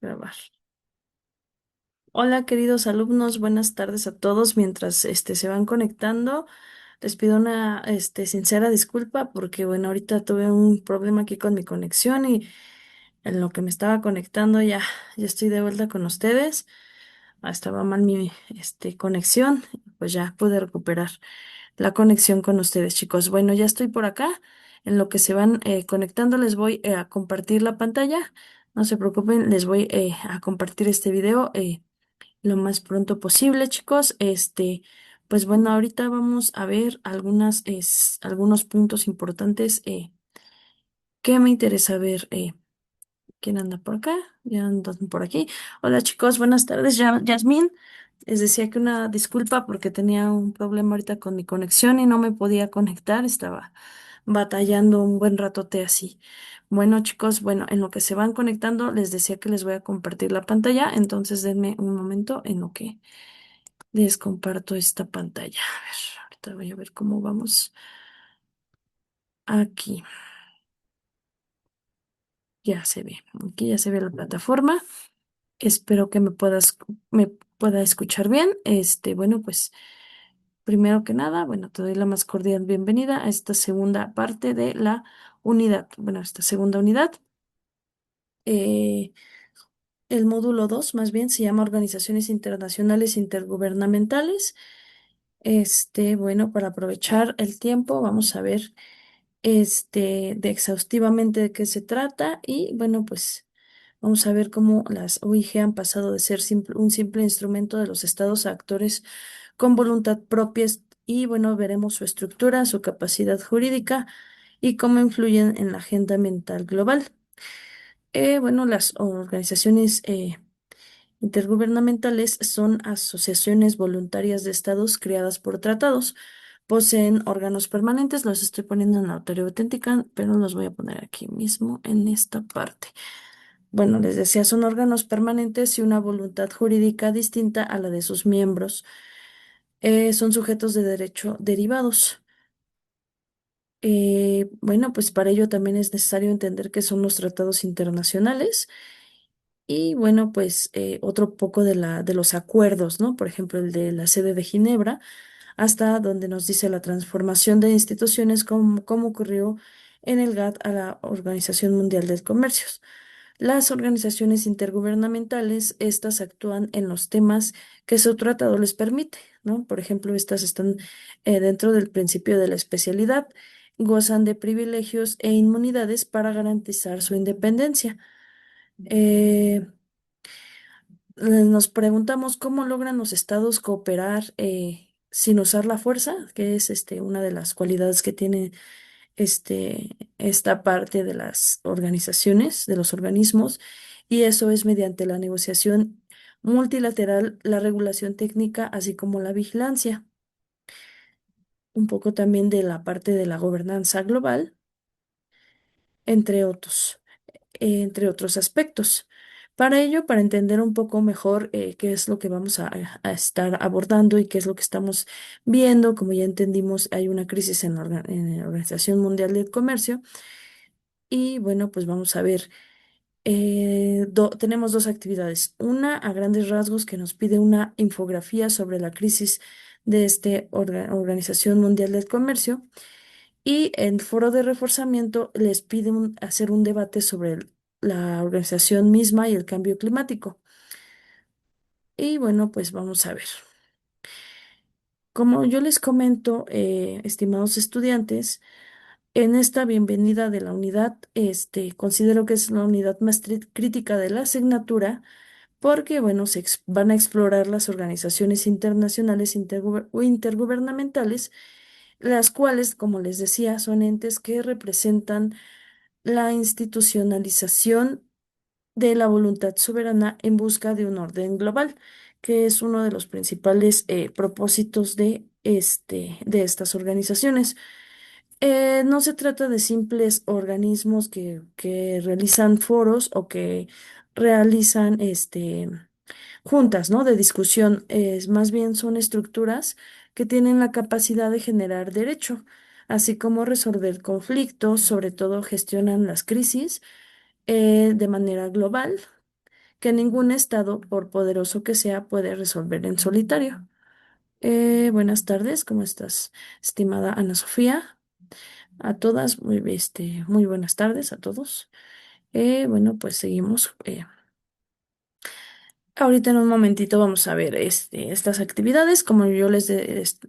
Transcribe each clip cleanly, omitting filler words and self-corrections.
Grabar. Hola, queridos alumnos, buenas tardes a todos. Mientras se van conectando, les pido una sincera disculpa porque bueno, ahorita tuve un problema aquí con mi conexión y en lo que me estaba conectando ya estoy de vuelta con ustedes. Estaba mal mi conexión, pues ya pude recuperar la conexión con ustedes, chicos. Bueno, ya estoy por acá. En lo que se van conectando, les voy a compartir la pantalla. No se preocupen, les voy a compartir este video lo más pronto posible, chicos. Pues bueno, ahorita vamos a ver algunos puntos importantes que me interesa ver. ¿Quién anda por acá? Ya andan por aquí. Hola, chicos, buenas tardes. Yasmín, les decía que una disculpa porque tenía un problema ahorita con mi conexión y no me podía conectar. Estaba batallando un buen ratote así. Bueno, chicos, bueno, en lo que se van conectando, les decía que les voy a compartir la pantalla, entonces denme un momento en lo que les comparto esta pantalla. A ver, ahorita voy a ver cómo vamos aquí. Ya se ve. Aquí ya se ve la plataforma. Espero que me pueda escuchar bien. Bueno, pues primero que nada, bueno, te doy la más cordial bienvenida a esta segunda parte de la unidad. Bueno, esta segunda unidad. Eh, el módulo 2 más bien, se llama Organizaciones Internacionales Intergubernamentales. Bueno, para aprovechar el tiempo, vamos a ver de exhaustivamente de qué se trata y bueno, pues vamos a ver cómo las OIG han pasado de ser un simple instrumento de los estados a actores con voluntad propia y bueno, veremos su estructura, su capacidad jurídica y cómo influyen en la agenda ambiental global. Bueno, las organizaciones intergubernamentales son asociaciones voluntarias de estados creadas por tratados. Poseen órganos permanentes, los estoy poniendo en la autoría auténtica, pero los voy a poner aquí mismo en esta parte. Bueno, les decía, son órganos permanentes y una voluntad jurídica distinta a la de sus miembros. Son sujetos de derecho derivados. Bueno, pues para ello también es necesario entender qué son los tratados internacionales y bueno, pues otro poco de los acuerdos, ¿no? Por ejemplo, el de la sede de Ginebra, hasta donde nos dice la transformación de instituciones como ocurrió en el GATT a la Organización Mundial del Comercio. Las organizaciones intergubernamentales, estas actúan en los temas que su tratado les permite, ¿no? Por ejemplo, estas están dentro del principio de la especialidad, gozan de privilegios e inmunidades para garantizar su independencia. Eh, Nos preguntamos cómo logran los estados cooperar sin usar la fuerza, que es una de las cualidades que tiene esta parte de las organizaciones, de los organismos, y eso es mediante la negociación multilateral, la regulación técnica, así como la vigilancia. Un poco también de la parte de la gobernanza global, entre otros aspectos. Para ello, para entender un poco mejor qué es lo que vamos a estar abordando y qué es lo que estamos viendo, como ya entendimos, hay una crisis en la Organización Mundial del Comercio y bueno, pues vamos a ver, tenemos dos actividades. Una, a grandes rasgos, que nos pide una infografía sobre la crisis de esta Organización Mundial del Comercio. Y el foro de reforzamiento les pide hacer un debate sobre la organización misma y el cambio climático. Y bueno, pues vamos a ver. Como yo les comento, estimados estudiantes, en esta bienvenida de la unidad, considero que es la unidad más crítica de la asignatura porque, bueno, van a explorar las organizaciones internacionales o intergubernamentales, las cuales, como les decía, son entes que representan la institucionalización de la voluntad soberana en busca de un orden global, que es uno de los principales propósitos de estas organizaciones. No se trata de simples organismos que realizan foros o que realizan juntas, ¿no? De discusión. Más bien son estructuras que tienen la capacidad de generar derecho, así como resolver conflictos, sobre todo gestionan las crisis de manera global, que ningún estado, por poderoso que sea, puede resolver en solitario. Buenas tardes, ¿cómo estás, estimada Ana Sofía? A todas, muy buenas tardes a todos. Bueno, pues seguimos. Ahorita en un momentito vamos a ver estas actividades. Como yo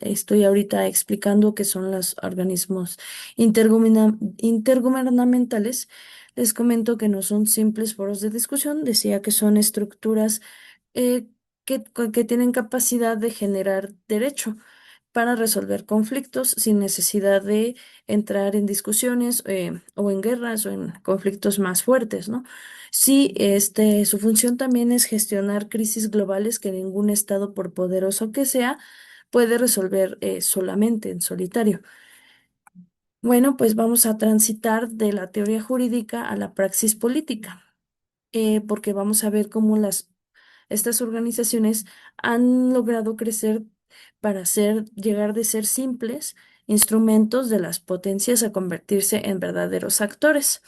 estoy ahorita explicando que son los organismos intergubernamentales, les comento que no son simples foros de discusión. Decía que son estructuras eh, que tienen capacidad de generar derecho para resolver conflictos sin necesidad de entrar en discusiones o en guerras o en conflictos más fuertes, ¿no? Sí, su función también es gestionar crisis globales que ningún estado, por poderoso que sea, puede resolver solamente en solitario. Bueno, pues vamos a transitar de la teoría jurídica a la praxis política, porque vamos a ver cómo estas organizaciones han logrado crecer para llegar de ser simples instrumentos de las potencias a convertirse en verdaderos actores,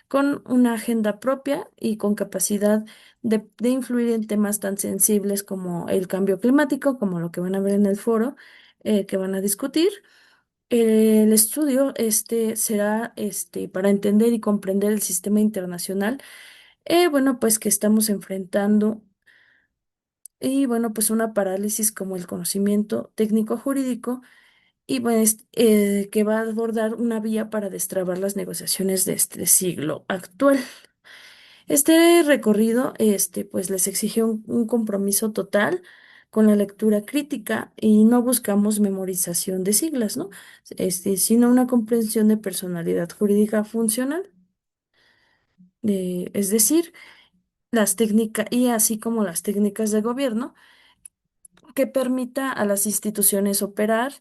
con una agenda propia y con capacidad de influir en temas tan sensibles como el cambio climático, como lo que van a ver en el foro, que van a discutir. El estudio será para entender y comprender el sistema internacional, bueno, pues que estamos enfrentando y bueno, pues una parálisis como el conocimiento técnico jurídico y pues que va a abordar una vía para destrabar las negociaciones de este siglo actual. Este recorrido, pues les exige un compromiso total con la lectura crítica y no buscamos memorización de siglas, ¿no? Sino una comprensión de personalidad jurídica funcional, es decir, las técnicas y así como las técnicas de gobierno que permita a las instituciones operar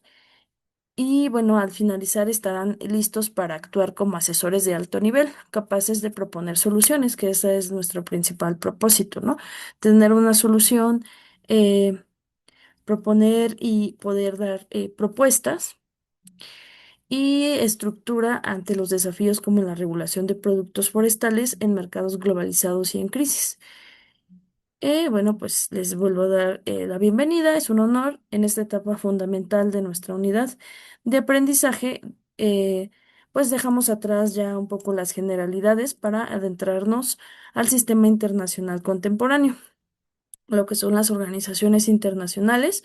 y bueno, al finalizar estarán listos para actuar como asesores de alto nivel, capaces de proponer soluciones, que ese es nuestro principal propósito, ¿no? Tener una solución, eh, proponer y poder dar propuestas y estructura ante los desafíos como la regulación de productos forestales en mercados globalizados y en crisis. Bueno, pues les vuelvo a dar la bienvenida. Es un honor en esta etapa fundamental de nuestra unidad de aprendizaje. Pues dejamos atrás ya un poco las generalidades para adentrarnos al sistema internacional contemporáneo, lo que son las organizaciones internacionales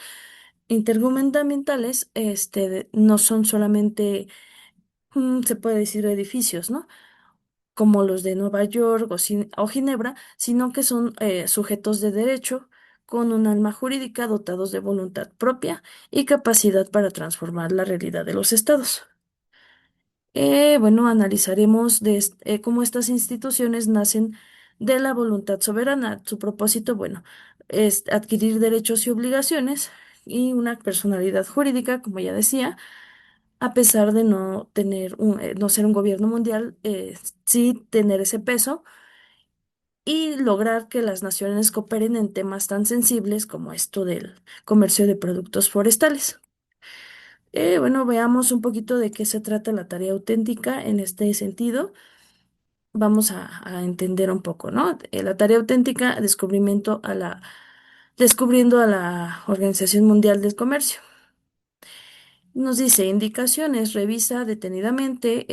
intergubernamentales. No son solamente, se puede decir, edificios, ¿no? Como los de Nueva York o Ginebra, sino que son sujetos de derecho con un alma jurídica dotados de voluntad propia y capacidad para transformar la realidad de los estados. Bueno, analizaremos cómo estas instituciones nacen de la voluntad soberana. Su propósito, bueno, es adquirir derechos y obligaciones y una personalidad jurídica, como ya decía, a pesar de no tener no ser un gobierno mundial, sí tener ese peso y lograr que las naciones cooperen en temas tan sensibles como esto del comercio de productos forestales. Bueno, veamos un poquito de qué se trata la tarea auténtica en este sentido. Vamos a entender un poco, ¿no? La tarea auténtica, descubriendo a la Organización Mundial del Comercio. Nos dice indicaciones, revisa detenidamente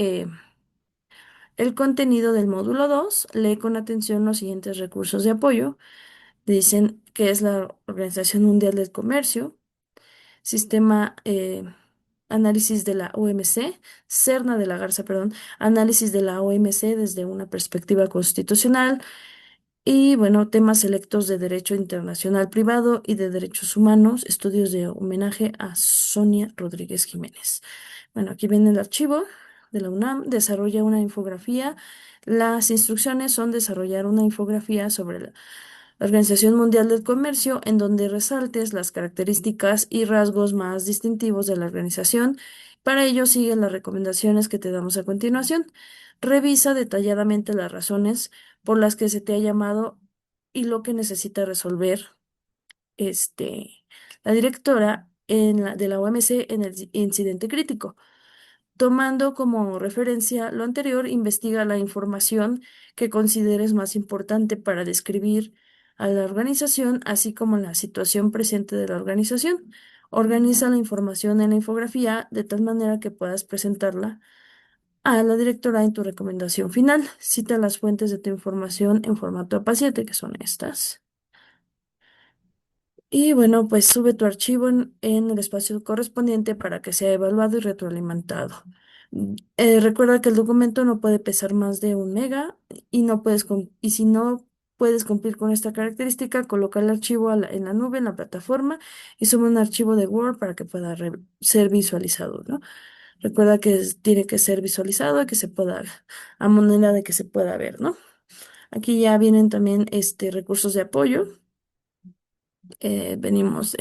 el contenido del módulo 2, lee con atención los siguientes recursos de apoyo. Dicen que es la Organización Mundial del Comercio, Sistema Análisis de la OMC, Serna de la Garza, perdón, Análisis de la OMC desde una perspectiva constitucional y, bueno, temas selectos de Derecho Internacional Privado y de Derechos Humanos, estudios de homenaje a Sonia Rodríguez Jiménez. Bueno, aquí viene el archivo de la UNAM, desarrolla una infografía. Las instrucciones son desarrollar una infografía sobre la Organización Mundial del Comercio, en donde resaltes las características y rasgos más distintivos de la organización. Para ello, siguen las recomendaciones que te damos a continuación. Revisa detalladamente las razones por las que se te ha llamado y lo que necesita resolver la directora de la OMC en el incidente crítico. Tomando como referencia lo anterior, investiga la información que consideres más importante para describir a la organización, así como la situación presente de la organización. Organiza la información en la infografía de tal manera que puedas presentarla a la directora en tu recomendación final. Cita las fuentes de tu información en formato A7, que son estas. Y bueno, pues sube tu archivo en el espacio correspondiente para que sea evaluado y retroalimentado. Recuerda que el documento no puede pesar más de 1 mega y no puedes y si no puedes cumplir con esta característica, coloca el archivo en la nube, en la plataforma y sube un archivo de Word para que pueda ser visualizado, ¿no? Recuerda que tiene que ser visualizado y que se pueda, a manera de que se pueda ver, ¿no? Aquí ya vienen también recursos de apoyo. Venimos,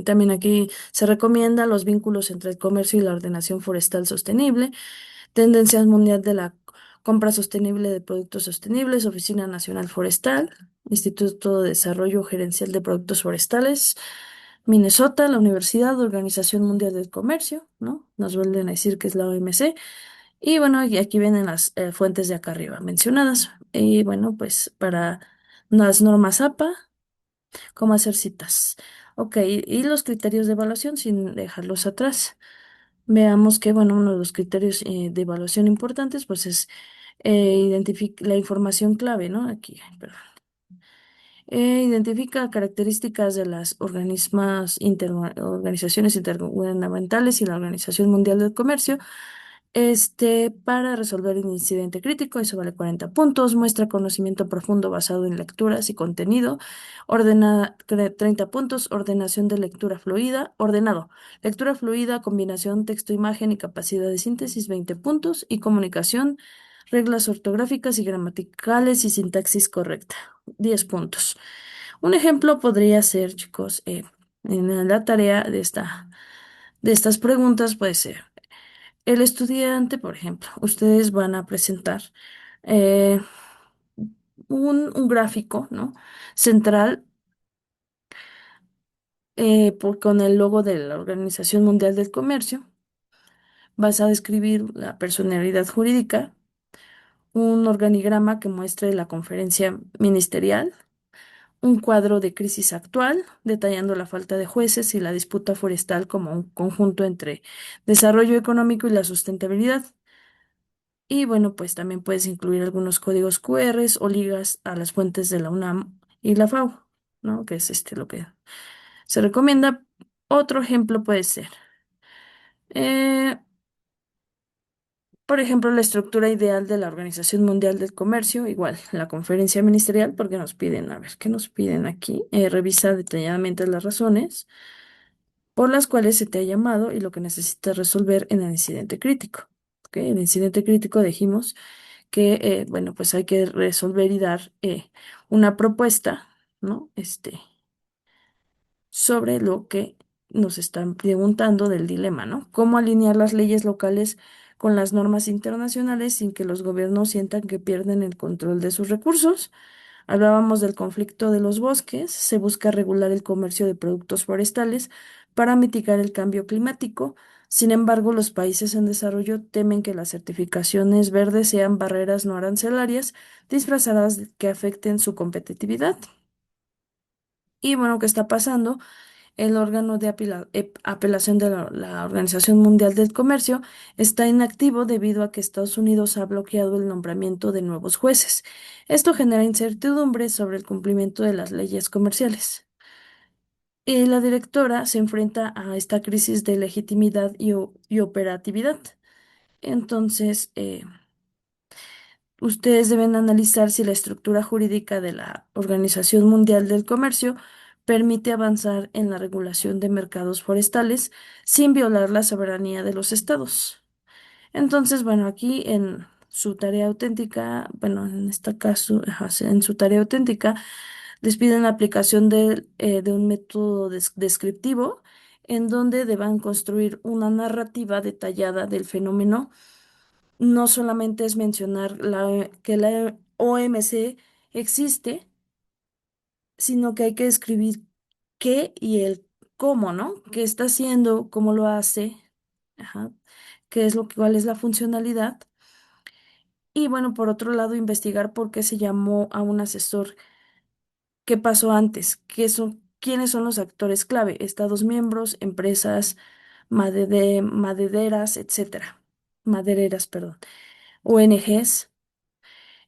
también aquí se recomienda los vínculos entre el comercio y la ordenación forestal sostenible, tendencias mundial de la compra sostenible de productos sostenibles, Oficina Nacional Forestal, Instituto de Desarrollo Gerencial de Productos Forestales, Minnesota, la Universidad, Organización Mundial del Comercio, ¿no? Nos vuelven a decir que es la OMC. Y bueno, y aquí vienen las fuentes de acá arriba mencionadas. Y bueno, pues para las normas APA, cómo hacer citas. Ok, y los criterios de evaluación sin dejarlos atrás. Veamos que, bueno, uno de los criterios de evaluación importantes, pues es la información clave, ¿no? Aquí, perdón. Identifica características de las organizaciones intergubernamentales y la Organización Mundial del Comercio para resolver un incidente crítico, eso vale 40 puntos. Muestra conocimiento profundo basado en lecturas y contenido. 30 puntos. Ordenación de lectura fluida. Ordenado. Lectura fluida, combinación texto-imagen y capacidad de síntesis, 20 puntos. Y comunicación, reglas ortográficas y gramaticales y sintaxis correcta, 10 puntos. Un ejemplo podría ser, chicos, en la tarea de estas preguntas puede ser. El estudiante, por ejemplo, ustedes van a presentar eh, un gráfico, ¿no? Central con el logo de la Organización Mundial del Comercio. Vas a describir la personalidad jurídica, un organigrama que muestre la conferencia ministerial, un cuadro de crisis actual, detallando la falta de jueces y la disputa forestal como un conjunto entre desarrollo económico y la sustentabilidad. Y bueno, pues también puedes incluir algunos códigos QRs o ligas a las fuentes de la UNAM y la FAO, ¿no? Que es lo que se recomienda. Otro ejemplo puede ser, eh, por ejemplo, la estructura ideal de la Organización Mundial del Comercio, igual, la conferencia ministerial, porque nos piden, a ver, ¿qué nos piden aquí? Revisa detalladamente las razones por las cuales se te ha llamado y lo que necesitas resolver en el incidente crítico. ¿Ok? El incidente crítico dijimos que, bueno, pues hay que resolver y dar una propuesta, ¿no? Sobre lo que nos están preguntando del dilema, ¿no? ¿Cómo alinear las leyes locales con las normas internacionales sin que los gobiernos sientan que pierden el control de sus recursos? Hablábamos del conflicto de los bosques, se busca regular el comercio de productos forestales para mitigar el cambio climático. Sin embargo, los países en desarrollo temen que las certificaciones verdes sean barreras no arancelarias disfrazadas que afecten su competitividad. Y bueno, ¿qué está pasando? El órgano de apelación de la Organización Mundial del Comercio está inactivo debido a que Estados Unidos ha bloqueado el nombramiento de nuevos jueces. Esto genera incertidumbre sobre el cumplimiento de las leyes comerciales. Y la directora se enfrenta a esta crisis de legitimidad y operatividad. Entonces, ustedes deben analizar si la estructura jurídica de la Organización Mundial del Comercio permite avanzar en la regulación de mercados forestales sin violar la soberanía de los estados. Entonces, bueno, aquí en su tarea auténtica, bueno, en este caso, ajá, sí, en su tarea auténtica, les piden la aplicación de un método descriptivo en donde deban construir una narrativa detallada del fenómeno. No solamente es mencionar que la OMC existe, sino que hay que describir qué y el cómo, ¿no? ¿Qué está haciendo? ¿Cómo lo hace? Ajá. ¿Qué es cuál es la funcionalidad? Y bueno, por otro lado, investigar por qué se llamó a un asesor ¿Qué pasó antes? ¿Quiénes son los actores clave? Estados miembros, empresas, madereras, etcétera. Madereras, perdón. ONGs.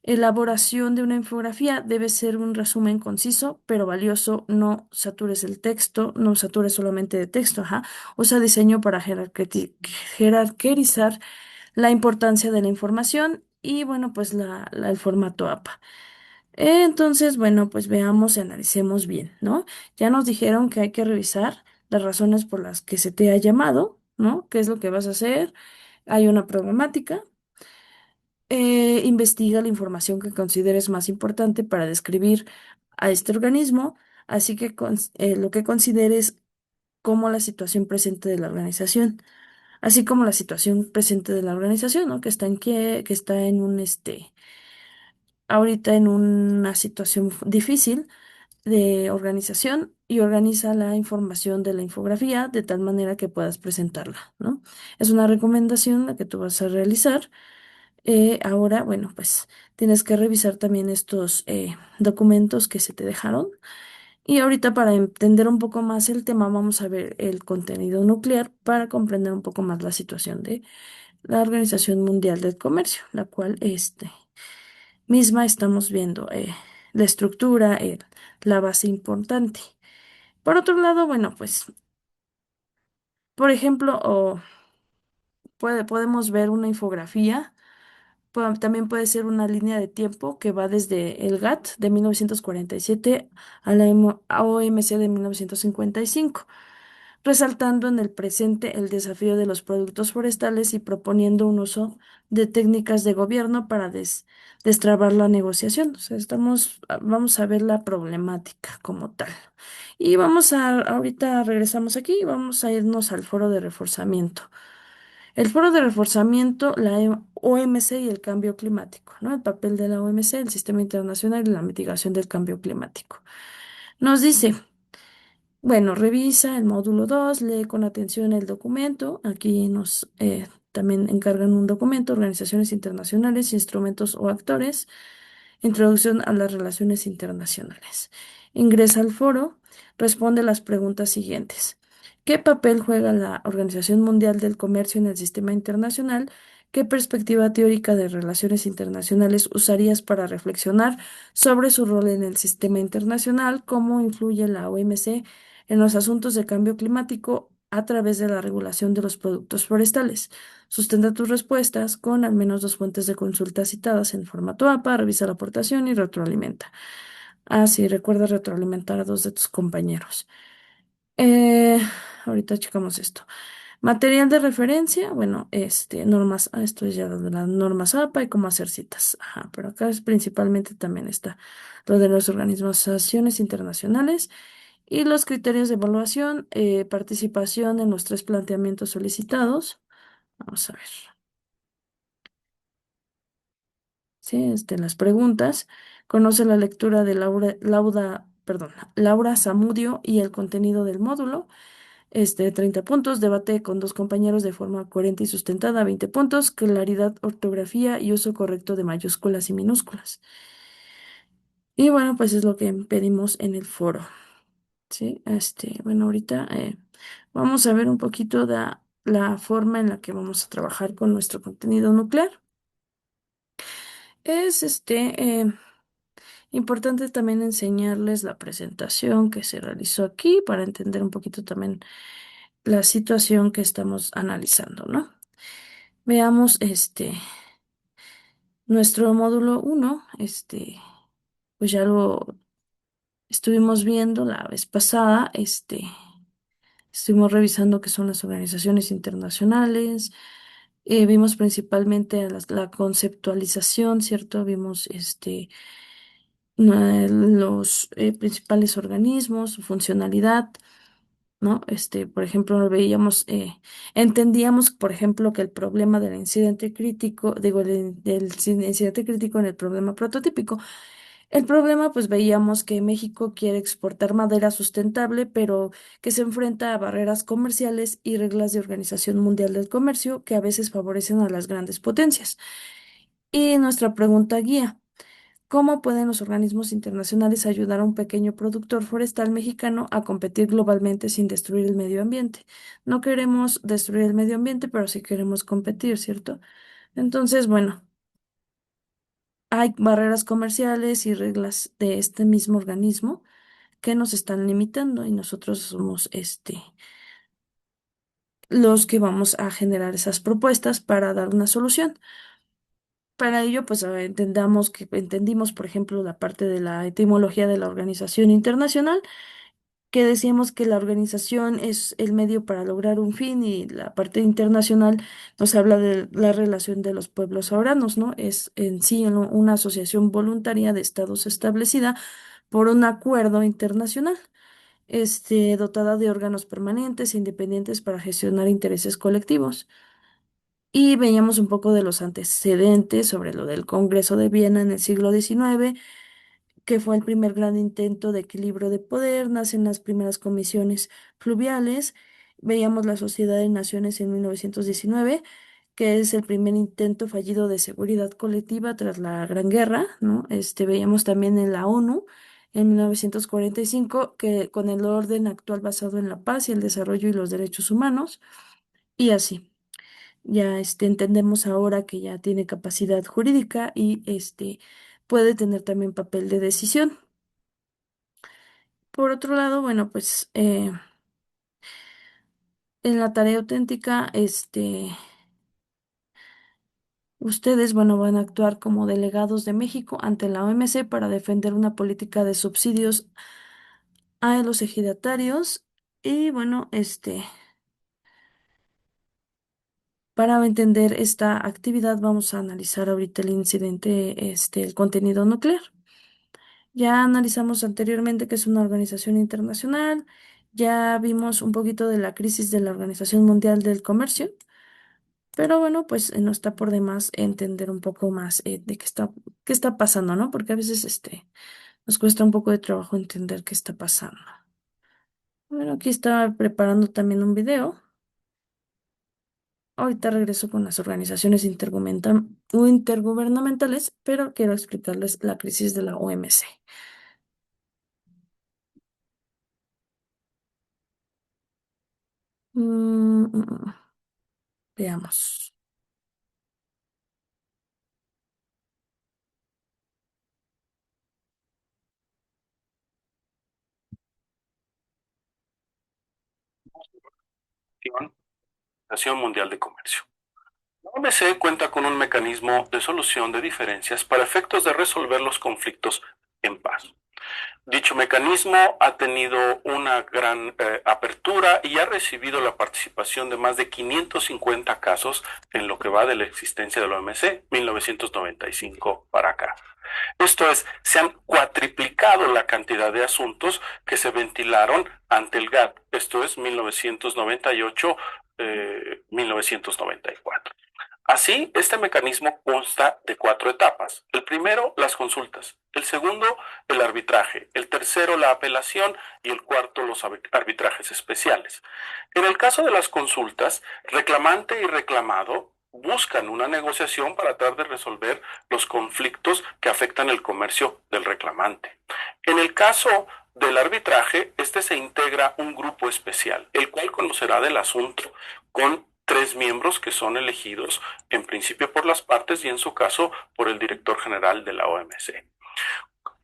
Elaboración de una infografía debe ser un resumen conciso, pero valioso. No satures el texto, no satures solamente de texto, ajá. Usa diseño para jerarquizar la importancia de la información y, bueno, pues el formato APA. Entonces, bueno, pues veamos y analicemos bien, ¿no? Ya nos dijeron que hay que revisar las razones por las que se te ha llamado, ¿no? ¿Qué es lo que vas a hacer? Hay una problemática. Investiga la información que consideres más importante para describir a este organismo, así que lo que consideres como la situación presente de la organización, así como la situación presente de la organización, ¿no? Que está en ahorita en una situación difícil de organización y organiza la información de la infografía de tal manera que puedas presentarla, ¿no? Es una recomendación la que tú vas a realizar. Ahora, bueno, pues tienes que revisar también estos documentos que se te dejaron. Y ahorita para entender un poco más el tema, vamos a ver el contenido nuclear para comprender un poco más la situación de la Organización Mundial del Comercio, la cual misma estamos viendo la estructura, la base importante. Por otro lado, bueno, pues, por ejemplo, podemos ver una infografía. También puede ser una línea de tiempo que va desde el GATT de 1947 a la OMC de 1955, resaltando en el presente el desafío de los productos forestales y proponiendo un uso de técnicas de gobierno para destrabar la negociación. O sea, vamos a ver la problemática como tal. Y ahorita regresamos aquí y vamos a irnos al foro de reforzamiento. El foro de reforzamiento, la OMC y el cambio climático, ¿no? El papel de la OMC, el sistema internacional y la mitigación del cambio climático. Nos dice, bueno, revisa el módulo 2, lee con atención el documento. Aquí nos también encargan un documento, organizaciones internacionales, instrumentos o actores. Introducción a las relaciones internacionales. Ingresa al foro, responde las preguntas siguientes. ¿Qué papel juega la Organización Mundial del Comercio en el sistema internacional? ¿Qué perspectiva teórica de relaciones internacionales usarías para reflexionar sobre su rol en el sistema internacional? ¿Cómo influye la OMC en los asuntos de cambio climático a través de la regulación de los productos forestales? Sustenta tus respuestas con al menos dos fuentes de consulta citadas en formato APA, revisa la aportación y retroalimenta. Ah, sí, recuerda retroalimentar a dos de tus compañeros. Eh, ahorita checamos esto. Material de referencia, bueno, normas, esto es ya de las normas APA y cómo hacer citas. Ajá, pero acá principalmente también está lo de las organizaciones internacionales y los criterios de evaluación, participación en los tres planteamientos solicitados. Vamos a ver. Sí, las preguntas. Conoce la lectura de Laura Zamudio y el contenido del módulo. 30 puntos. Debate con dos compañeros de forma coherente y sustentada. 20 puntos. Claridad, ortografía y uso correcto de mayúsculas y minúsculas. Y bueno, pues es lo que pedimos en el foro. Sí, bueno, ahorita vamos a ver un poquito de la forma en la que vamos a trabajar con nuestro contenido nuclear. Es importante también enseñarles la presentación que se realizó aquí para entender un poquito también la situación que estamos analizando, ¿no? Veamos nuestro módulo uno, pues ya lo estuvimos viendo la vez pasada, estuvimos revisando qué son las organizaciones internacionales, vimos principalmente a la conceptualización, ¿cierto? Vimos los principales organismos, su funcionalidad, ¿no? Por ejemplo, entendíamos, por ejemplo, que el problema del incidente crítico, digo, incidente crítico en el problema prototípico. El problema, pues veíamos que México quiere exportar madera sustentable, pero que se enfrenta a barreras comerciales y reglas de Organización Mundial del Comercio que a veces favorecen a las grandes potencias. Y nuestra pregunta guía. ¿Cómo pueden los organismos internacionales ayudar a un pequeño productor forestal mexicano a competir globalmente sin destruir el medio ambiente? No queremos destruir el medio ambiente, pero sí queremos competir, ¿cierto? Entonces, bueno, hay barreras comerciales y reglas de este mismo organismo que nos están limitando y nosotros somos los que vamos a generar esas propuestas para dar una solución. Para ello, pues entendimos, por ejemplo, la parte de la etimología de la organización internacional, que decíamos que la organización es el medio para lograr un fin y la parte internacional nos habla de la relación de los pueblos soberanos, ¿no? Es en sí una asociación voluntaria de estados establecida por un acuerdo internacional, dotada de órganos permanentes e independientes para gestionar intereses colectivos. Y veíamos un poco de los antecedentes sobre lo del Congreso de Viena en el siglo XIX, que fue el primer gran intento de equilibrio de poder, nacen las primeras comisiones fluviales, veíamos la Sociedad de Naciones en 1919, que es el primer intento fallido de seguridad colectiva tras la Gran Guerra, ¿no? Veíamos también en la ONU en 1945, que con el orden actual basado en la paz y el desarrollo y los derechos humanos, y así. Ya entendemos ahora que ya tiene capacidad jurídica y puede tener también papel de decisión. Por otro lado, bueno, pues en la tarea auténtica, ustedes, bueno, van a actuar como delegados de México ante la OMC para defender una política de subsidios a los ejidatarios y, bueno, para entender esta actividad vamos a analizar ahorita el incidente, el contenido nuclear. Ya analizamos anteriormente que es una organización internacional, ya vimos un poquito de la crisis de la Organización Mundial del Comercio, pero bueno, pues no está por demás entender un poco más de qué está pasando, ¿no? Porque a veces nos cuesta un poco de trabajo entender qué está pasando. Bueno, aquí estaba preparando también un video. Ahorita regreso con las organizaciones intergubernamentales, pero quiero explicarles la crisis de la OMC. Mm, mm, mm. Veamos. Organización Mundial de Comercio. La OMC cuenta con un mecanismo de solución de diferencias para efectos de resolver los conflictos en paz. Dicho mecanismo ha tenido una gran apertura y ha recibido la participación de más de 550 casos en lo que va de la existencia de la OMC, 1995 para acá. Esto es, se han cuatriplicado la cantidad de asuntos que se ventilaron ante el GATT. Esto es 1998, 1994. Así, este mecanismo consta de cuatro etapas. El primero, las consultas. El segundo, el arbitraje. El tercero, la apelación. Y el cuarto, los arbitrajes especiales. En el caso de las consultas, reclamante y reclamado buscan una negociación para tratar de resolver los conflictos que afectan el comercio del reclamante. En el caso del arbitraje, se integra un grupo especial, el cual conocerá del asunto con tres miembros que son elegidos en principio por las partes y en su caso por el director general de la OMC.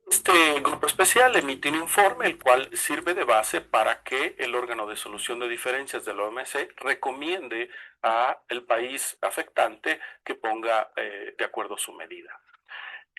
Este grupo especial emite un informe, el cual sirve de base para que el órgano de solución de diferencias de la OMC recomiende a el país afectante que ponga de acuerdo su medida.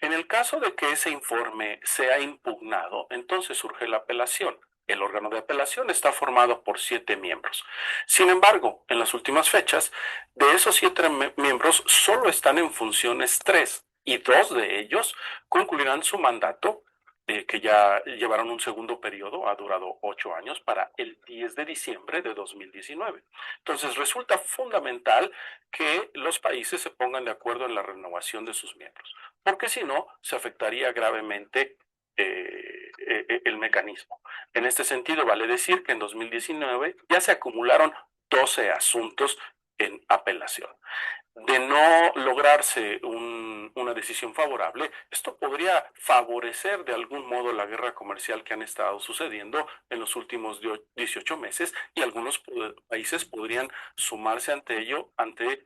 En el caso de que ese informe sea impugnado, entonces surge la apelación. El órgano de apelación está formado por 7 miembros. Sin embargo, en las últimas fechas, de esos 7 miembros, solo están en funciones 3 y 2 de ellos concluirán su mandato, que ya llevaron un segundo periodo, ha durado 8 años, para el 10 de diciembre de 2019. Entonces, resulta fundamental que los países se pongan de acuerdo en la renovación de sus miembros, porque si no, se afectaría gravemente el mecanismo. En este sentido, vale decir que en 2019 ya se acumularon 12 asuntos en apelación. De no lograrse una decisión favorable, esto podría favorecer de algún modo la guerra comercial que han estado sucediendo en los últimos 18 meses y algunos países podrían sumarse ante ello, ante,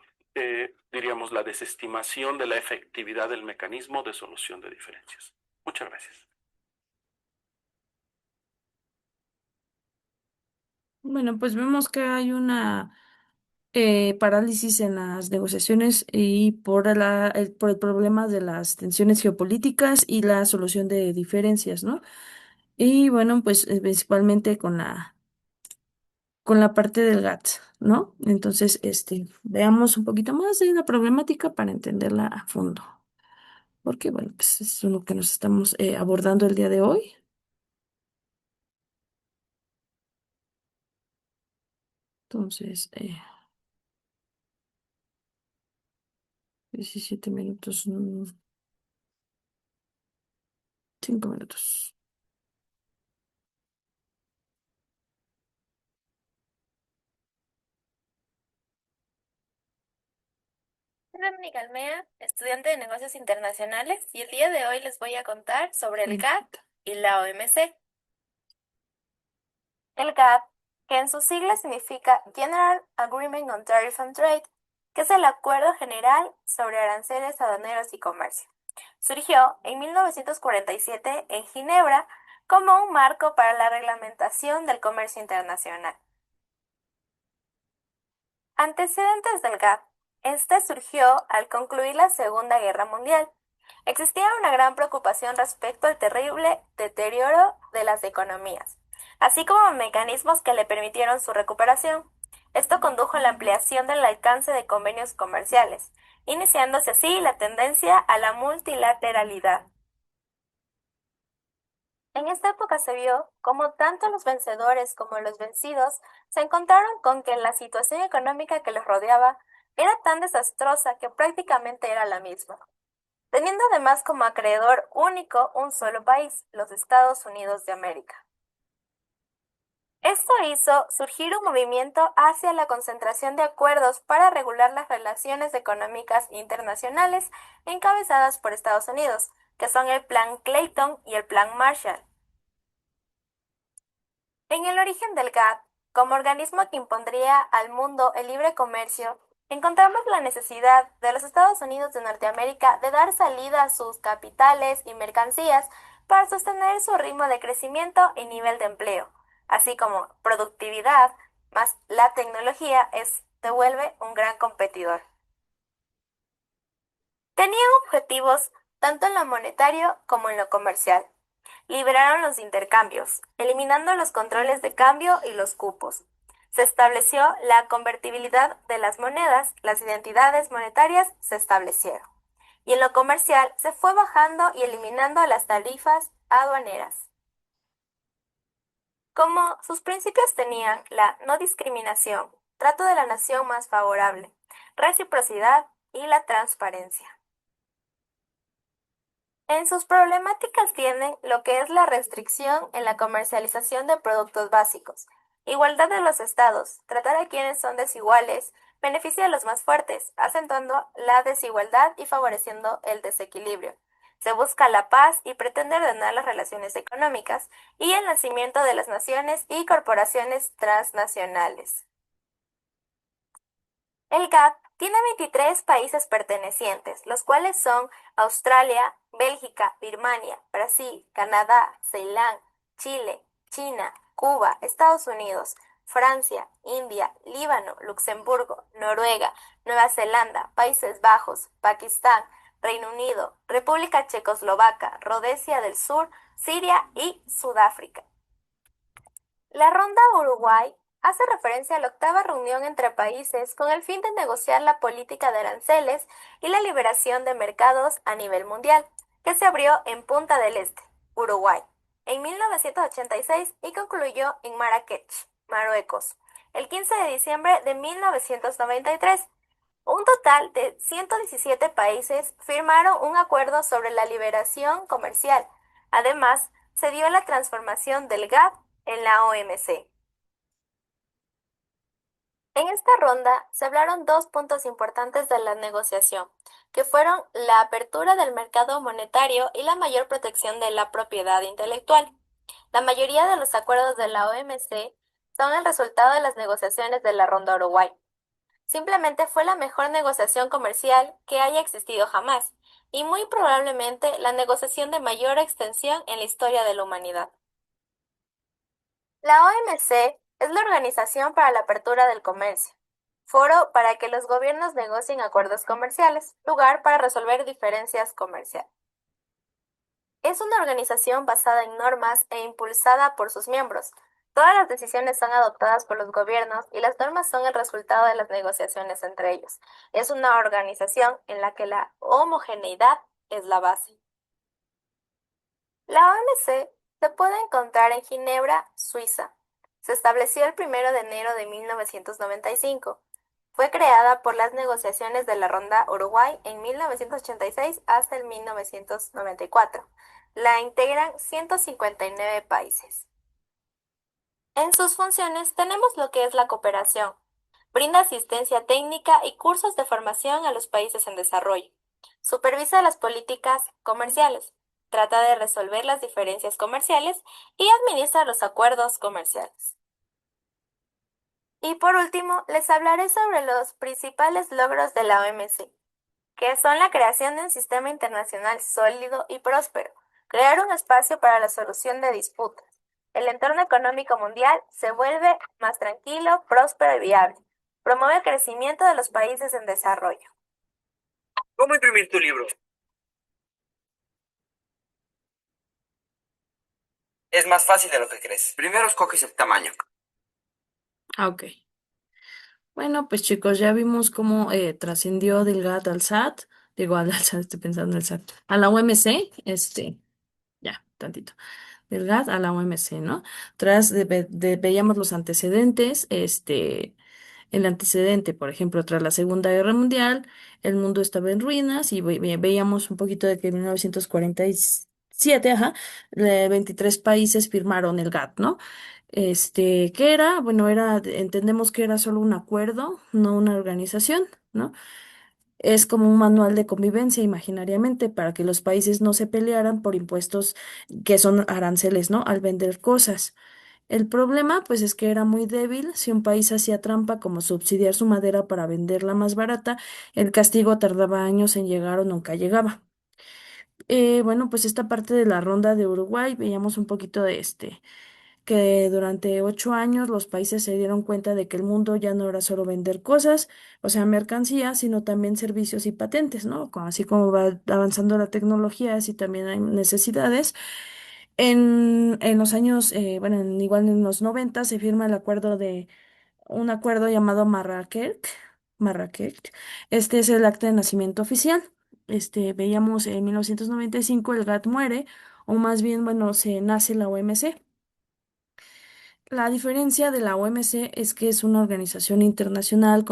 diríamos, la desestimación de la efectividad del mecanismo de solución de diferencias. Muchas gracias. Bueno, pues vemos que hay una parálisis en las negociaciones y por el problema de las tensiones geopolíticas y la solución de diferencias, ¿no? Y bueno, pues principalmente con la parte del GATT, ¿no? Entonces, veamos un poquito más de la problemática para entenderla a fondo, porque bueno, pues es lo que nos estamos abordando el día de hoy. Entonces, 17 minutos, 5 minutos. Soy Dominica Almea, estudiante de negocios internacionales, y el día de hoy les voy a contar sobre el GATT y la OMC. El GATT, que en sus siglas significa General Agreement on Tariff and Trade, que es el Acuerdo General sobre Aranceles Aduaneros y Comercio, surgió en 1947 en Ginebra como un marco para la reglamentación del comercio internacional. Antecedentes del GATT. Este surgió al concluir la Segunda Guerra Mundial. Existía una gran preocupación respecto al terrible deterioro de las economías, así como mecanismos que le permitieron su recuperación. Esto condujo a la ampliación del alcance de convenios comerciales, iniciándose así la tendencia a la multilateralidad. En esta época se vio cómo tanto los vencedores como los vencidos se encontraron con que la situación económica que los rodeaba era tan desastrosa que prácticamente era la misma, teniendo además como acreedor único un solo país, los Estados Unidos de América. Esto hizo surgir un movimiento hacia la concentración de acuerdos para regular las relaciones económicas internacionales encabezadas por Estados Unidos, que son el Plan Clayton y el Plan Marshall. En el origen del GATT, como organismo que impondría al mundo el libre comercio, encontramos la necesidad de los Estados Unidos de Norteamérica de dar salida a sus capitales y mercancías para sostener su ritmo de crecimiento y nivel de empleo, así como productividad, más la tecnología te vuelve un gran competidor. Tenían objetivos tanto en lo monetario como en lo comercial. Liberaron los intercambios, eliminando los controles de cambio y los cupos. Se estableció la convertibilidad de las monedas, las identidades monetarias se establecieron. Y en lo comercial se fue bajando y eliminando las tarifas aduaneras. Como sus principios tenían la no discriminación, trato de la nación más favorable, reciprocidad y la transparencia. En sus problemáticas tienen lo que es la restricción en la comercialización de productos básicos, igualdad de los estados, tratar a quienes son desiguales, beneficia a los más fuertes, acentuando la desigualdad y favoreciendo el desequilibrio. Se busca la paz y pretende ordenar las relaciones económicas y el nacimiento de las naciones y corporaciones transnacionales. El GATT tiene 23 países pertenecientes, los cuales son Australia, Bélgica, Birmania, Brasil, Canadá, Ceilán, Chile, China, Cuba, Estados Unidos, Francia, India, Líbano, Luxemburgo, Noruega, Nueva Zelanda, Países Bajos, Pakistán, Reino Unido, República Checoslovaca, Rodesia del Sur, Siria y Sudáfrica. La ronda Uruguay hace referencia a la octava reunión entre países con el fin de negociar la política de aranceles y la liberación de mercados a nivel mundial, que se abrió en Punta del Este, Uruguay, en 1986 y concluyó en Marrakech, Marruecos, el 15 de diciembre de 1993. Un total de 117 países firmaron un acuerdo sobre la liberación comercial. Además, se dio la transformación del GATT en la OMC. En esta ronda se hablaron dos puntos importantes de la negociación, que fueron la apertura del mercado monetario y la mayor protección de la propiedad intelectual. La mayoría de los acuerdos de la OMC son el resultado de las negociaciones de la ronda Uruguay. Simplemente fue la mejor negociación comercial que haya existido jamás, y muy probablemente la negociación de mayor extensión en la historia de la humanidad. La OMC es la Organización para la Apertura del Comercio, foro para que los gobiernos negocien acuerdos comerciales, lugar para resolver diferencias comerciales. Es una organización basada en normas e impulsada por sus miembros. Todas las decisiones son adoptadas por los gobiernos y las normas son el resultado de las negociaciones entre ellos. Es una organización en la que la homogeneidad es la base. La OMC se puede encontrar en Ginebra, Suiza. Se estableció el 1 de enero de 1995. Fue creada por las negociaciones de la Ronda Uruguay en 1986 hasta el 1994. La integran 159 países. En sus funciones tenemos lo que es la cooperación. Brinda asistencia técnica y cursos de formación a los países en desarrollo. Supervisa las políticas comerciales. Trata de resolver las diferencias comerciales y administra los acuerdos comerciales. Y por último, les hablaré sobre los principales logros de la OMC, que son la creación de un sistema internacional sólido y próspero, crear un espacio para la solución de disputas. El entorno económico mundial se vuelve más tranquilo, próspero y viable. Promueve el crecimiento de los países en desarrollo. ¿Cómo imprimir tu libro? Es más fácil de lo que crees. Primero escoges el tamaño. Ah, ok. Bueno, pues chicos, ya vimos cómo trascendió del GATT al SAT. Digo, al SAT, estoy pensando en el SAT. A la OMC, ya, tantito. Del GATT a la OMC, ¿no? Veíamos los antecedentes, el antecedente, por ejemplo, tras la Segunda Guerra Mundial, el mundo estaba en ruinas y veíamos un poquito de que en 1947, ajá, 23 países firmaron el GATT, ¿no? ¿Qué era? Bueno, entendemos que era solo un acuerdo, no una organización, ¿no? Es como un manual de convivencia imaginariamente para que los países no se pelearan por impuestos que son aranceles, ¿no? Al vender cosas. El problema, pues, es que era muy débil. Si un país hacía trampa como subsidiar su madera para venderla más barata, el castigo tardaba años en llegar o nunca llegaba. Bueno, pues esta parte de la ronda de Uruguay, veíamos un poquito de que durante 8 años los países se dieron cuenta de que el mundo ya no era solo vender cosas, o sea, mercancías, sino también servicios y patentes, ¿no? Así como va avanzando la tecnología, así también hay necesidades. En los años, bueno, igual en los 90 se firma un acuerdo llamado Marrakech. Marrakech. Este es el acta de nacimiento oficial. Veíamos en 1995 el GATT muere, o más bien, bueno, se nace la OMC. La diferencia de la OMC es que es una organización internacional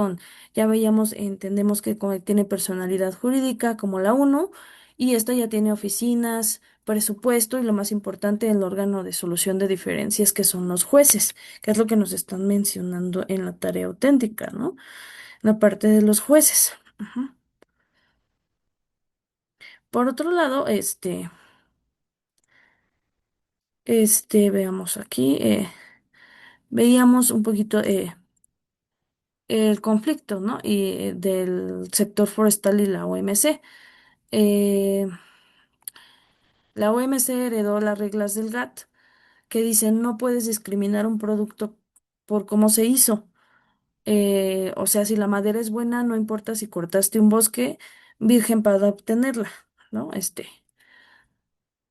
ya veíamos, entendemos que tiene personalidad jurídica como la ONU, y esta ya tiene oficinas, presupuesto y lo más importante, el órgano de solución de diferencias que son los jueces, que es lo que nos están mencionando en la tarea auténtica, ¿no? La parte de los jueces. Ujú. Por otro lado, veamos aquí, veíamos un poquito, el conflicto, ¿no? Del sector forestal y la OMC. Eh, la OMC heredó las reglas del GATT que dicen no puedes discriminar un producto por cómo se hizo. O sea, si la madera es buena, no importa si cortaste un bosque virgen para obtenerla, ¿no?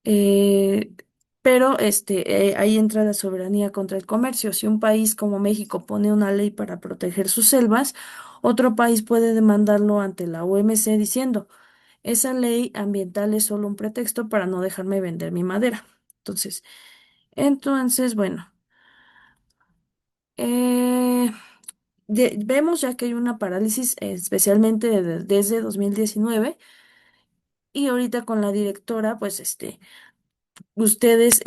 Eh, pero ahí entra la soberanía contra el comercio. Si un país como México pone una ley para proteger sus selvas, otro país puede demandarlo ante la OMC diciendo, esa ley ambiental es solo un pretexto para no dejarme vender mi madera. Entonces, bueno, eh, vemos ya que hay una parálisis, especialmente desde 2019, y ahorita con la directora, pues ustedes,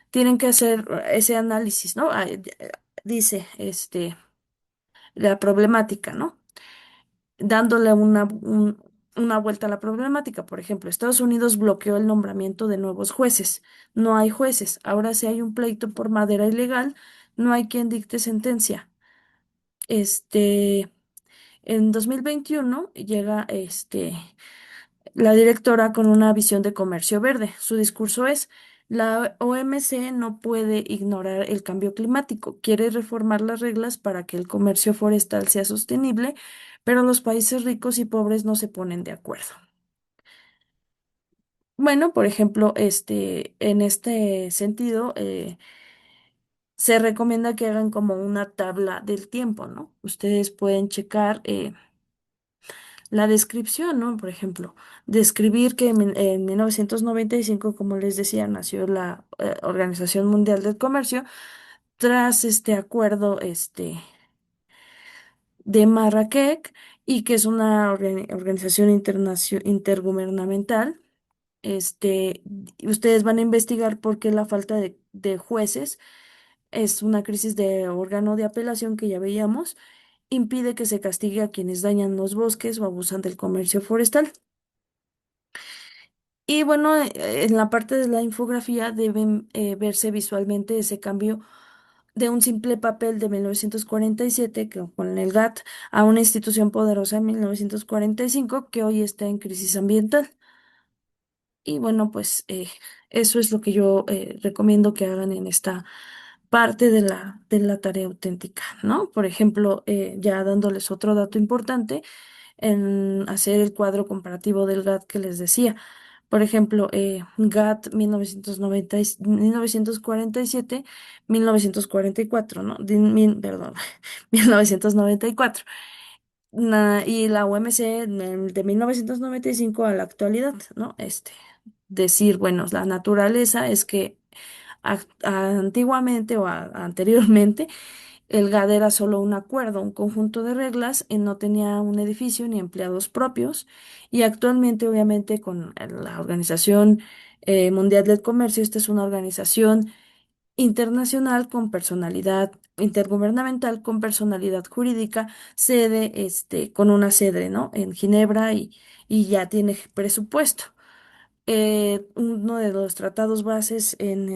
tienen que hacer ese análisis, ¿no? Dice, la problemática, ¿no? Dándole una vuelta a la problemática. Por ejemplo, Estados Unidos bloqueó el nombramiento de nuevos jueces. No hay jueces. Ahora si hay un pleito por madera ilegal, no hay quien dicte sentencia. Este, en 2021 llega la directora con una visión de comercio verde. Su discurso es, la OMC no puede ignorar el cambio climático, quiere reformar las reglas para que el comercio forestal sea sostenible, pero los países ricos y pobres no se ponen de acuerdo. Bueno, por ejemplo, en este sentido, se recomienda que hagan como una tabla del tiempo, ¿no? Ustedes pueden checar la descripción, ¿no? Por ejemplo, describir que en 1995, como les decía, nació la Organización Mundial del Comercio tras este acuerdo de Marrakech y que es una organización intergubernamental. Ustedes van a investigar por qué la falta de jueces es una crisis de órgano de apelación que ya veíamos, impide que se castigue a quienes dañan los bosques o abusan del comercio forestal. Y bueno, en la parte de la infografía deben verse visualmente ese cambio de un simple papel de 1947 que, con el GATT a una institución poderosa en 1945 que hoy está en crisis ambiental. Y bueno, pues eso es lo que yo recomiendo que hagan en esta parte de la tarea auténtica, ¿no? Por ejemplo, ya dándoles otro dato importante, en hacer el cuadro comparativo del GATT que les decía. Por ejemplo, GATT 1947, 1944, ¿no? Perdón, 1994. Y la OMC de 1995 a la actualidad, ¿no? Decir, bueno, la naturaleza es que antiguamente o anteriormente el GAD era solo un acuerdo, un conjunto de reglas, y no tenía un edificio ni empleados propios. Y actualmente, obviamente, con la Organización Mundial del Comercio, esta es una organización internacional con personalidad intergubernamental, con personalidad jurídica, con una sede, ¿no? En Ginebra y ya tiene presupuesto. Uno de los tratados bases en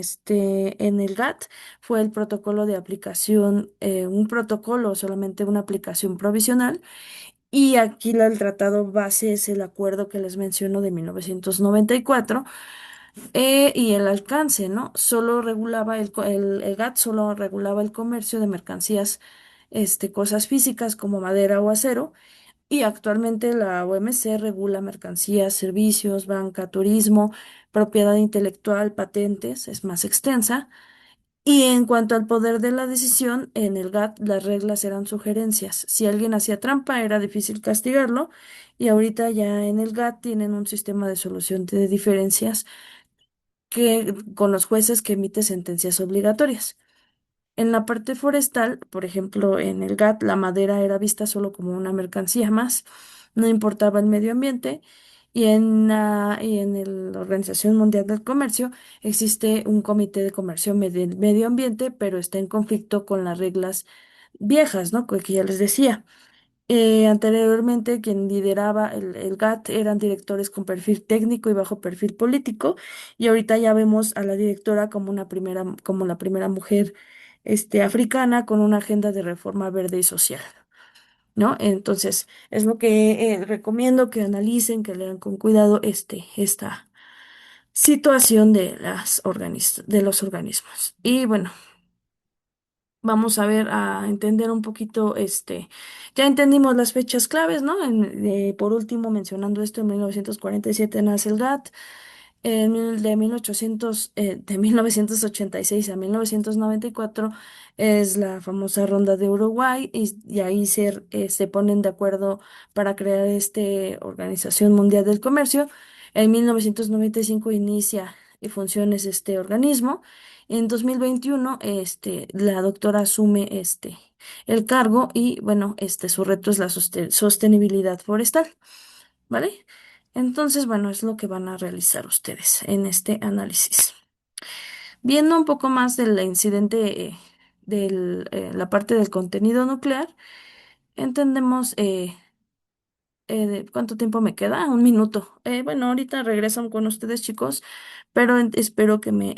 el GATT fue el protocolo de aplicación, un protocolo, solamente una aplicación provisional, y aquí el tratado base es el acuerdo que les menciono de 1994, y el alcance, ¿no? Solo regulaba el GATT solo regulaba el comercio de mercancías, cosas físicas como madera o acero, y actualmente la OMC regula mercancías, servicios, banca, turismo, propiedad intelectual, patentes, es más extensa. Y en cuanto al poder de la decisión, en el GATT las reglas eran sugerencias. Si alguien hacía trampa, era difícil castigarlo. Y ahorita ya en el GATT tienen un sistema de solución de diferencias con los jueces que emite sentencias obligatorias. En la parte forestal, por ejemplo, en el GATT, la madera era vista solo como una mercancía más, no importaba el medio ambiente, y en la Organización Mundial del Comercio existe un comité de comercio medio ambiente, pero está en conflicto con las reglas viejas, ¿no? Que ya les decía. Anteriormente, quien lideraba el GATT eran directores con perfil técnico y bajo perfil político, y ahorita ya vemos a la directora como la primera mujer africana con una agenda de reforma verde y social, ¿no? Entonces, es lo que recomiendo que analicen, que lean con cuidado esta situación de los organismos. Y bueno. Vamos a ver, a entender un poquito, ya entendimos las fechas claves, ¿no? Por último, mencionando esto, en 1947 nace el GATT, de 1986 a 1994 es la famosa Ronda de Uruguay, y ahí se ponen de acuerdo para crear esta Organización Mundial del Comercio. En 1995 inicia funciones este organismo. En 2021, la doctora asume el cargo, y bueno, su reto es la sostenibilidad forestal, ¿vale? Entonces, bueno, es lo que van a realizar ustedes en este análisis. Viendo un poco más del incidente, de la parte del contenido nuclear, entendemos ¿cuánto tiempo me queda? Un minuto. Bueno, ahorita regresan con ustedes, chicos, pero espero que me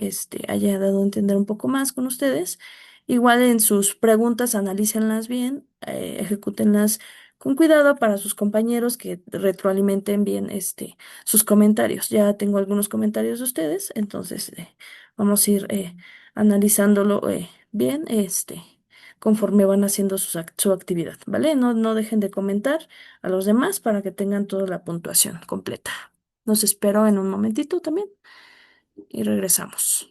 haya dado a entender un poco más con ustedes. Igual en sus preguntas, analícenlas bien, ejecútenlas con cuidado para sus compañeros que retroalimenten bien sus comentarios. Ya tengo algunos comentarios de ustedes, entonces vamos a ir analizándolo bien, conforme van haciendo su actividad, ¿vale? No dejen de comentar a los demás para que tengan toda la puntuación completa. Nos espero en un momentito también y regresamos.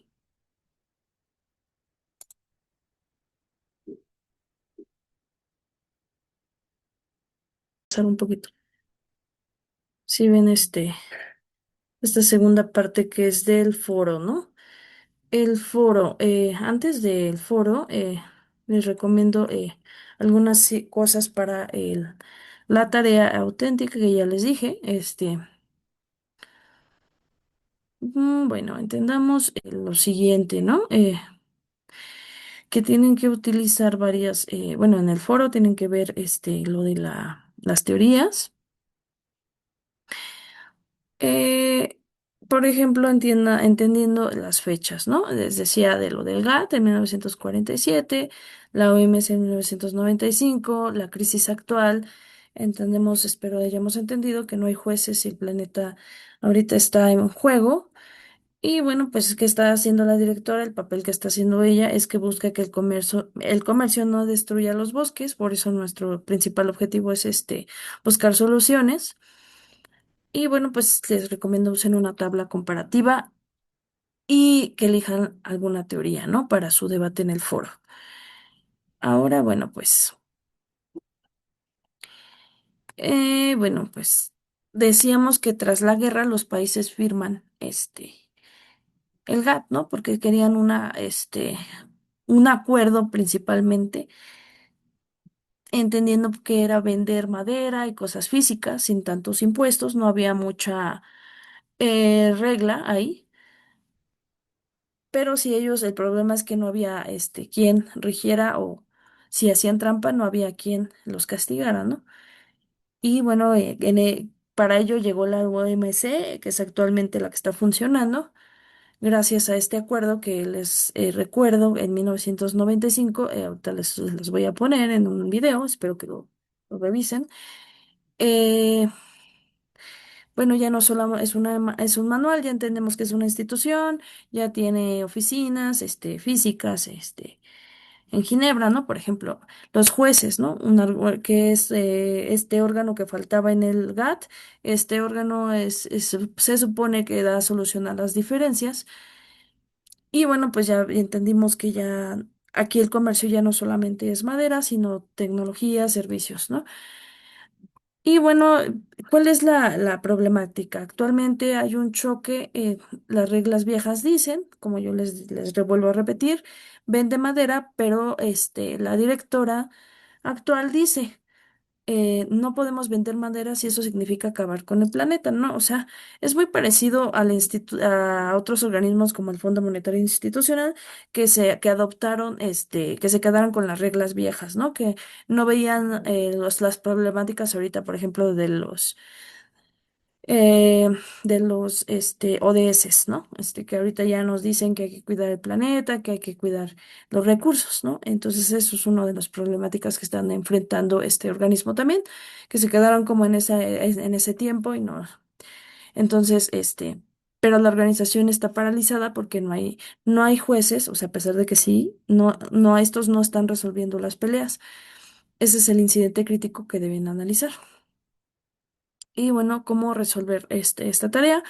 Pasar un poquito. Si ven esta segunda parte que es del foro, ¿no? El foro, antes del foro, les recomiendo algunas cosas para la tarea auténtica que ya les dije. Bueno, entendamos lo siguiente, ¿no? Que tienen que utilizar varias, bueno, en el foro tienen que ver lo de las teorías. Eh, por ejemplo, entendiendo las fechas, ¿no? Les decía de lo del GATT en 1947, la OMS en 1995, la crisis actual. Entendemos, espero hayamos entendido que no hay jueces y el planeta ahorita está en juego. Y bueno, pues, ¿qué está haciendo la directora? El papel que está haciendo ella es que busca que el comercio no destruya los bosques, por eso nuestro principal objetivo es buscar soluciones. Y bueno, pues les recomiendo usen una tabla comparativa y que elijan alguna teoría, ¿no? Para su debate en el foro. Ahora, bueno, pues, bueno, pues decíamos que tras la guerra los países firman el GATT, ¿no? Porque querían un acuerdo principalmente, entendiendo que era vender madera y cosas físicas sin tantos impuestos, no había mucha regla ahí, pero si ellos, el problema es que no había quien rigiera o si hacían trampa, no había quien los castigara, ¿no? Y bueno, para ello llegó la OMC, que es actualmente la que está funcionando. Gracias a este acuerdo que les recuerdo en 1995, ahorita les voy a poner en un video, espero que lo revisen. Eh, bueno, ya no solo es un manual, ya entendemos que es una institución, ya tiene oficinas, físicas, en Ginebra, ¿no? Por ejemplo, los jueces, ¿no? Que es este órgano que faltaba en el GATT. Este órgano se supone que da solución a las diferencias. Y bueno, pues ya entendimos que ya aquí el comercio ya no solamente es madera, sino tecnología, servicios, ¿no? Y bueno, ¿cuál es la problemática? Actualmente hay un choque, las reglas viejas dicen, como yo les revuelvo a repetir, vende madera, pero la directora actual dice no podemos vender madera si eso significa acabar con el planeta, ¿no? O sea, es muy parecido a otros organismos como el Fondo Monetario Institucional que adoptaron, que se quedaron con las reglas viejas, ¿no? Que no veían las problemáticas ahorita, por ejemplo, eh, de los ODS, ¿no? Que ahorita ya nos dicen que hay que cuidar el planeta, que hay que cuidar los recursos, ¿no? Entonces eso es una de las problemáticas que están enfrentando este organismo también, que se quedaron como en ese tiempo y no. Entonces, pero la organización está paralizada porque no hay jueces, o sea, a pesar de que sí, estos no están resolviendo las peleas. Ese es el incidente crítico que deben analizar. Y bueno, ¿cómo resolver esta tarea?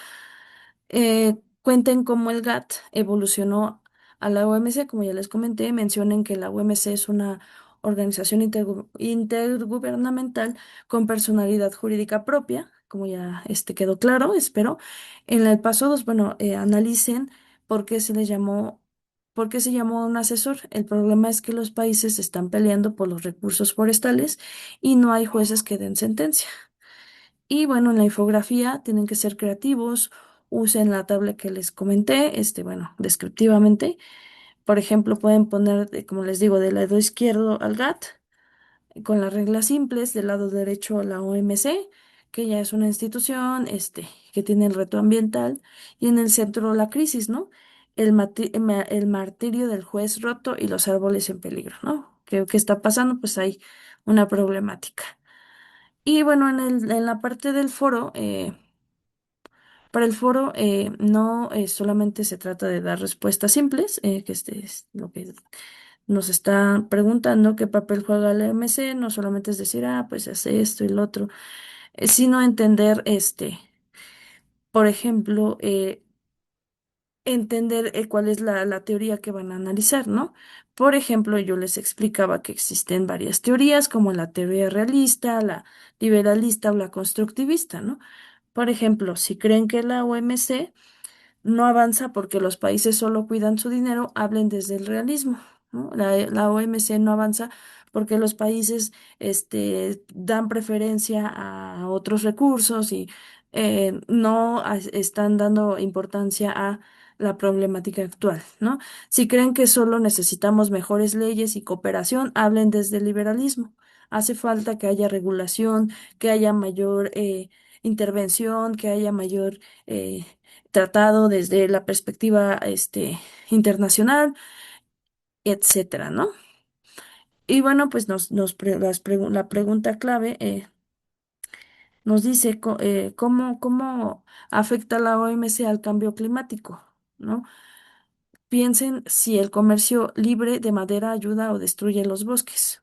Cuenten cómo el GATT evolucionó a la OMC, como ya les comenté, mencionen que la OMC es una organización intergubernamental con personalidad jurídica propia, como ya quedó claro, espero. En el paso 2, bueno, analicen por qué por qué se llamó a un asesor. El problema es que los países están peleando por los recursos forestales y no hay jueces que den sentencia. Y bueno, en la infografía tienen que ser creativos, usen la tabla que les comenté, bueno, descriptivamente. Por ejemplo, pueden poner, como les digo, del lado izquierdo al GATT, con las reglas simples. Del lado derecho la OMC, que ya es una institución, que tiene el reto ambiental, y en el centro la crisis, ¿no? El martirio del juez roto y los árboles en peligro, ¿no? ¿Qué está pasando? Pues hay una problemática. Y bueno, en la parte del foro, para el foro no solamente se trata de dar respuestas simples, que este es lo que nos está preguntando, qué papel juega la OMC, no solamente es decir, pues hace esto y lo otro, sino entender, por ejemplo, entender cuál es la teoría que van a analizar, ¿no? Por ejemplo, yo les explicaba que existen varias teorías, como la teoría realista, la liberalista o la constructivista, ¿no? Por ejemplo, si creen que la OMC no avanza porque los países solo cuidan su dinero, hablen desde el realismo, ¿no? La OMC no avanza porque los países dan preferencia a otros recursos y no están dando importancia a la problemática actual, ¿no? Si creen que solo necesitamos mejores leyes y cooperación, hablen desde el liberalismo. Hace falta que haya regulación, que haya mayor intervención, que haya mayor tratado desde la perspectiva internacional, etcétera, ¿no? Y bueno, pues la pregunta clave nos dice cómo afecta la OMC al cambio climático, ¿no? Piensen si el comercio libre de madera ayuda o destruye los bosques.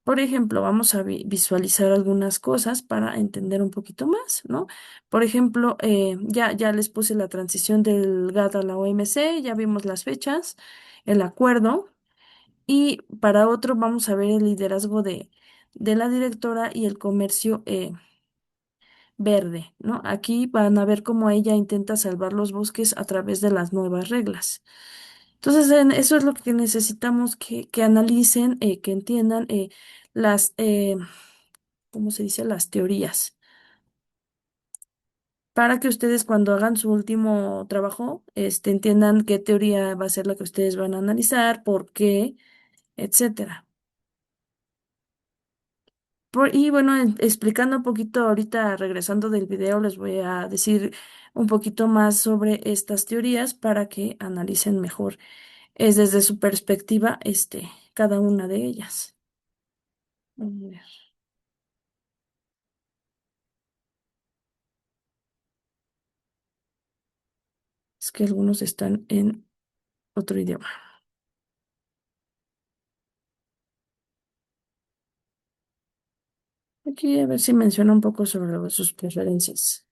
Por ejemplo, vamos a visualizar algunas cosas para entender un poquito más, ¿no? Por ejemplo, ya les puse la transición del GATT a la OMC, ya vimos las fechas, el acuerdo, y para otro vamos a ver el liderazgo de la directora y el comercio verde, ¿no? Aquí van a ver cómo ella intenta salvar los bosques a través de las nuevas reglas. Entonces, eso es lo que necesitamos que analicen, que entiendan las, ¿cómo se dice? Las teorías. Para que ustedes cuando hagan su último trabajo, entiendan qué teoría va a ser la que ustedes van a analizar, por qué, etcétera. Y bueno, explicando un poquito ahorita, regresando del video, les voy a decir un poquito más sobre estas teorías para que analicen mejor. Es desde su perspectiva, cada una de ellas. A ver, es que algunos están en otro idioma. Aquí a ver si menciona un poco sobre sus preferencias.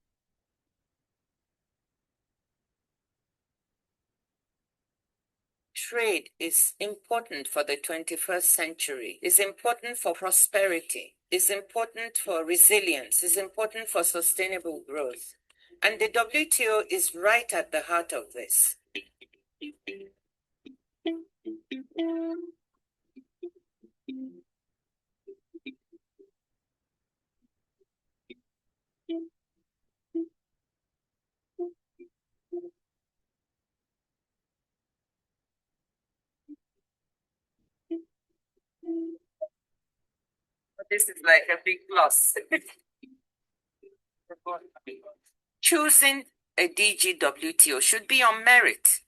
Trade is important for the 21st century, is important for prosperity, is important for resilience, is important for sustainable growth. And the WTO is right at the heart of this. This is like a big plus. Choosing a DGWTO should be on merit.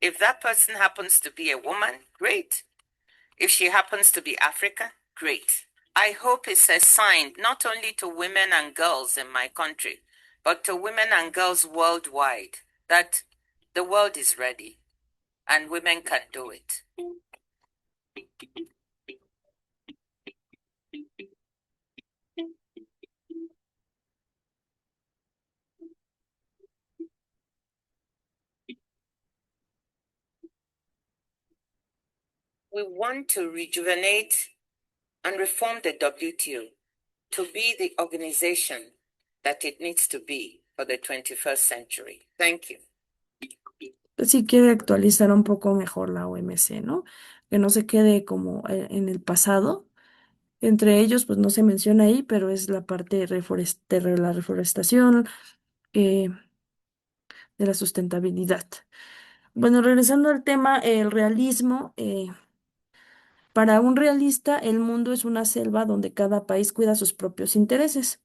If that person happens to be a woman, great. If she happens to be African, great. I hope it's a sign not only to women and girls in my country, but to women and girls worldwide that the world is ready and women can do it. We want to rejuvenate and reform the WTO to be the organization that it needs to be for the 21st century. Thank you. Pues sí quiere actualizar un poco mejor la OMC, ¿no? Que no se quede como en el pasado. Entre ellos, pues no se menciona ahí, pero es la parte de la reforestación, eh, de la sustentabilidad. Bueno, regresando al tema, el realismo, Para un realista, el mundo es una selva donde cada país cuida sus propios intereses.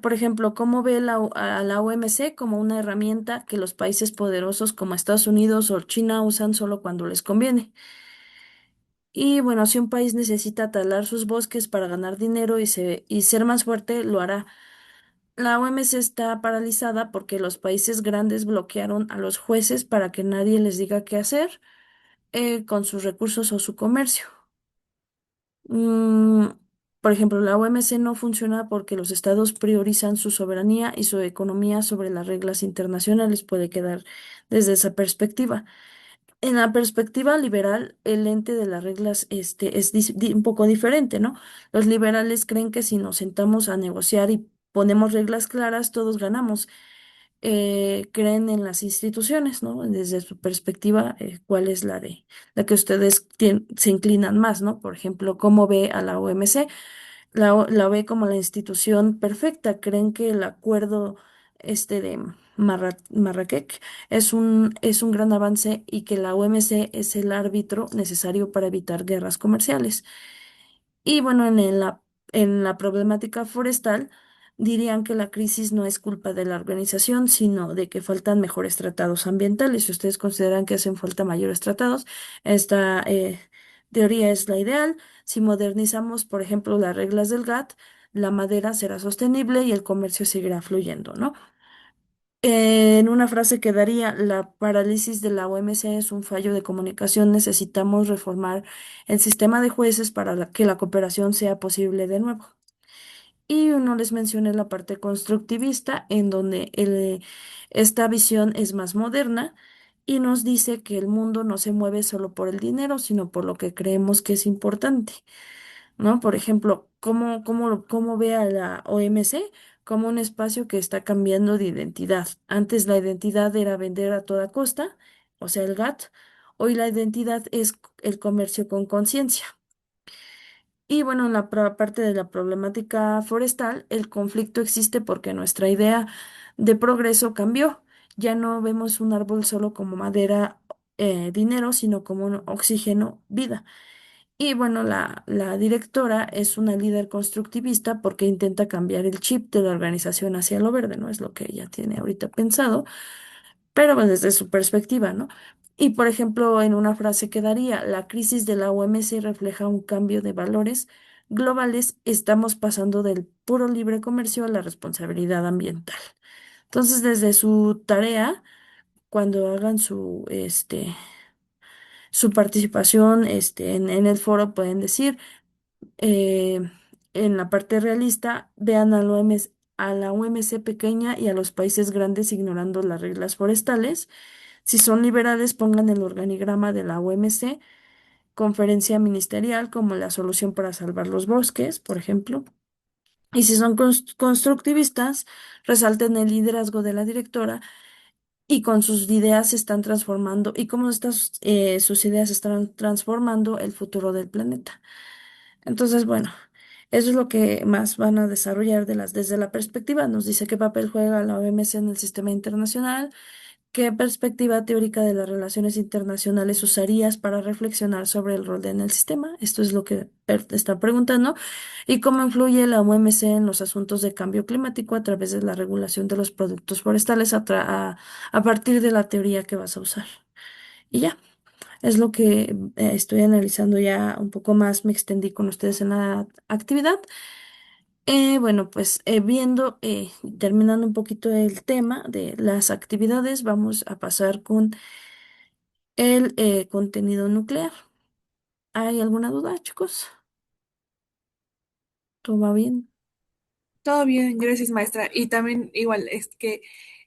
Por ejemplo, ¿cómo ve a la OMC como una herramienta que los países poderosos como Estados Unidos o China usan solo cuando les conviene? Y bueno, si un país necesita talar sus bosques para ganar dinero y ser más fuerte, lo hará. La OMC está paralizada porque los países grandes bloquearon a los jueces para que nadie les diga qué hacer con sus recursos o su comercio. Mm, por ejemplo, la OMC no funciona porque los estados priorizan su soberanía y su economía sobre las reglas internacionales. Puede quedar desde esa perspectiva. En la perspectiva liberal, el ente de las reglas es un poco diferente, ¿no? Los liberales creen que si nos sentamos a negociar y ponemos reglas claras, todos ganamos. Creen en las instituciones, ¿no? Desde su perspectiva, ¿cuál es la que ustedes se inclinan más, ¿no? Por ejemplo, ¿cómo ve a la OMC? La ve como la institución perfecta. Creen que el acuerdo de Marrakech es un gran avance y que la OMC es el árbitro necesario para evitar guerras comerciales. Y bueno, en la problemática forestal, dirían que la crisis no es culpa de la organización, sino de que faltan mejores tratados ambientales. Si ustedes consideran que hacen falta mayores tratados, esta teoría es la ideal. Si modernizamos, por ejemplo, las reglas del GATT, la madera será sostenible y el comercio seguirá fluyendo, ¿no? En una frase quedaría, la parálisis de la OMC es un fallo de comunicación. Necesitamos reformar el sistema de jueces para que la cooperación sea posible de nuevo. Y uno les mencioné la parte constructivista, en donde esta visión es más moderna y nos dice que el mundo no se mueve solo por el dinero, sino por lo que creemos que es importante. ¿No? Por ejemplo, ¿cómo ve a la OMC como un espacio que está cambiando de identidad? Antes la identidad era vender a toda costa, o sea, el GATT. Hoy la identidad es el comercio con conciencia. Y bueno, en la parte de la problemática forestal, el conflicto existe porque nuestra idea de progreso cambió. Ya no vemos un árbol solo como madera, dinero, sino como un oxígeno, vida. Y bueno, la directora es una líder constructivista porque intenta cambiar el chip de la organización hacia lo verde, ¿no? Es lo que ella tiene ahorita pensado, pero pues, desde su perspectiva, ¿no? Y por ejemplo, en una frase que daría, la crisis de la OMC refleja un cambio de valores globales. Estamos pasando del puro libre comercio a la responsabilidad ambiental. Entonces, desde su tarea, cuando hagan su participación en el foro, pueden decir eh, en la parte realista, vean a la OMC pequeña y a los países grandes ignorando las reglas forestales. Si son liberales, pongan el organigrama de la OMC, conferencia ministerial como la solución para salvar los bosques, por ejemplo. Y si son constructivistas, resalten el liderazgo de la directora y con sus ideas se están transformando y cómo sus ideas están transformando el futuro del planeta. Entonces, bueno, eso es lo que más van a desarrollar desde la perspectiva. Nos dice qué papel juega la OMC en el sistema internacional, qué perspectiva teórica de las relaciones internacionales usarías para reflexionar sobre el rol en el sistema. Esto es lo que te está preguntando. Y cómo influye la OMC en los asuntos de cambio climático a través de la regulación de los productos forestales a partir de la teoría que vas a usar. Y ya. Es lo que estoy analizando ya un poco más, me extendí con ustedes en la actividad. Bueno, pues terminando un poquito el tema de las actividades, vamos a pasar con el contenido nuclear. ¿Hay alguna duda, chicos? ¿Todo va bien? Todo bien, gracias maestra. Y también igual es que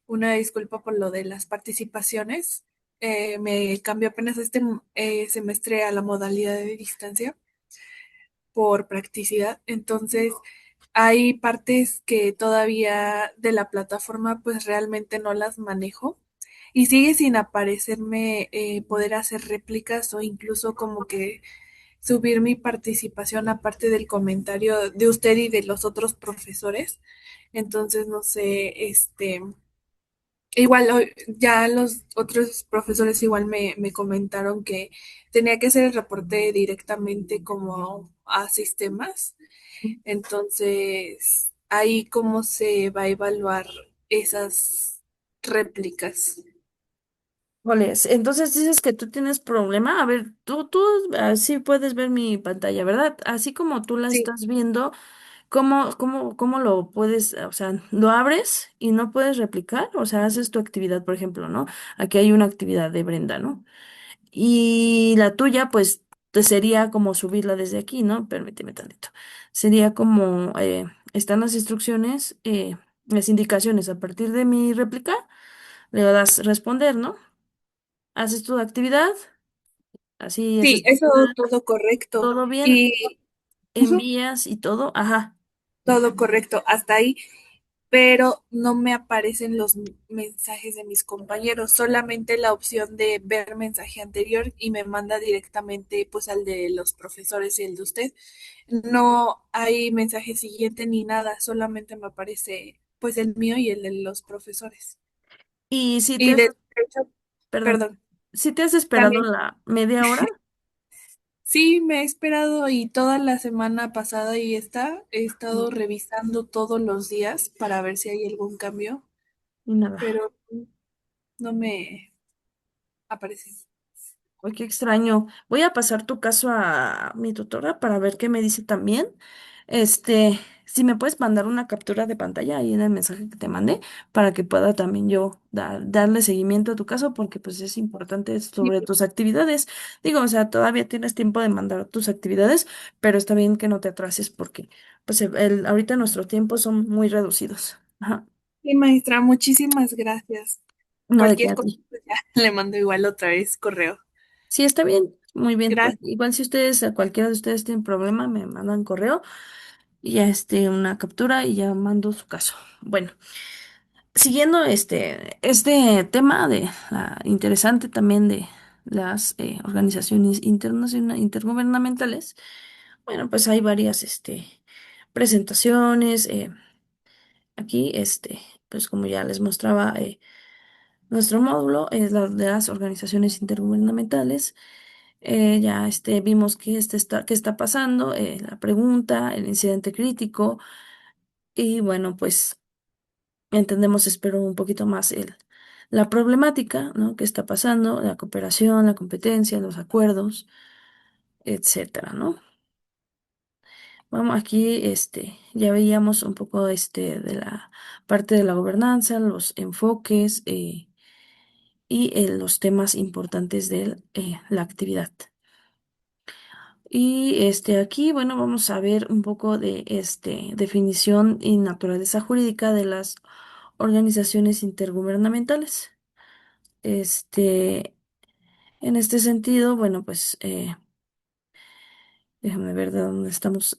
una disculpa por lo de las participaciones. Me cambió apenas este semestre a la modalidad de distancia por practicidad. Entonces, hay partes que todavía de la plataforma pues realmente no las manejo y sigue sin aparecerme poder hacer réplicas o incluso como que subir mi participación aparte del comentario de usted y de los otros profesores. Entonces, no sé, igual ya los otros profesores igual me comentaron que tenía que hacer el reporte directamente como a sistemas. Entonces, ahí cómo se va a evaluar esas réplicas. Joles, entonces dices que tú tienes problema. A ver, tú sí puedes ver mi pantalla, ¿verdad? Así como tú la Sí, estás viendo, ¿cómo lo puedes, o sea, lo abres y no puedes replicar? O sea, haces tu actividad, por ejemplo, ¿no? Aquí hay una actividad de Brenda, ¿no? Y la tuya, pues, te sería como subirla desde aquí, ¿no? Permíteme tantito. Sería como, están las instrucciones, las indicaciones a partir de mi réplica, le das responder, ¿no? Haces tu actividad, así haces sí, tu eso actividad, todo correcto. todo bien, Y ujú, envías y todo, ajá. todo correcto hasta ahí, pero no me aparecen los mensajes de mis compañeros, solamente la opción de ver mensaje anterior y me manda directamente pues al de los profesores y el de usted. No hay mensaje siguiente ni nada, solamente me aparece pues el mío y el de los profesores. Y si te Y has, de hecho, perdón, perdón, si te has esperado también la media hora sí me he esperado y toda la semana pasada y esta he estado y revisando todos los días para ver si hay algún cambio, y nada. pero no me aparece. Uy, qué extraño. Voy a pasar tu caso a mi tutora para ver qué me dice también. Si me puedes mandar una captura de pantalla ahí en el mensaje que te mandé para que pueda también yo darle seguimiento a tu caso porque pues es importante Sí, sobre tus actividades. Digo, o sea, todavía tienes tiempo de mandar tus actividades, pero está bien que no te atrases porque pues ahorita nuestros tiempos son muy reducidos. Ajá. sí, maestra, muchísimas gracias. No de qué Cualquier a cosa, ti. pues ya le mando igual otra vez correo. Sí, está bien, muy bien. Pues Gracias. igual si ustedes, cualquiera de ustedes tiene problema, me mandan correo y ya una captura y ya mando su caso. Bueno, siguiendo este tema de interesante también de las organizaciones internacionales, intergubernamentales, bueno, pues hay varias presentaciones. Aquí, pues como ya les mostraba, nuestro módulo es la de las organizaciones intergubernamentales. Ya vimos qué está pasando, la pregunta, el incidente crítico y bueno, pues entendemos, espero, un poquito más la problemática, ¿no? ¿Qué está pasando? La cooperación, la competencia, los acuerdos, etcétera, ¿no? Vamos, aquí ya veíamos un poco de la parte de la gobernanza, los enfoques y los temas importantes de la actividad. Y aquí, bueno, vamos a ver un poco de definición y naturaleza jurídica de las organizaciones intergubernamentales. Este, en este sentido, bueno, pues déjame ver de dónde estamos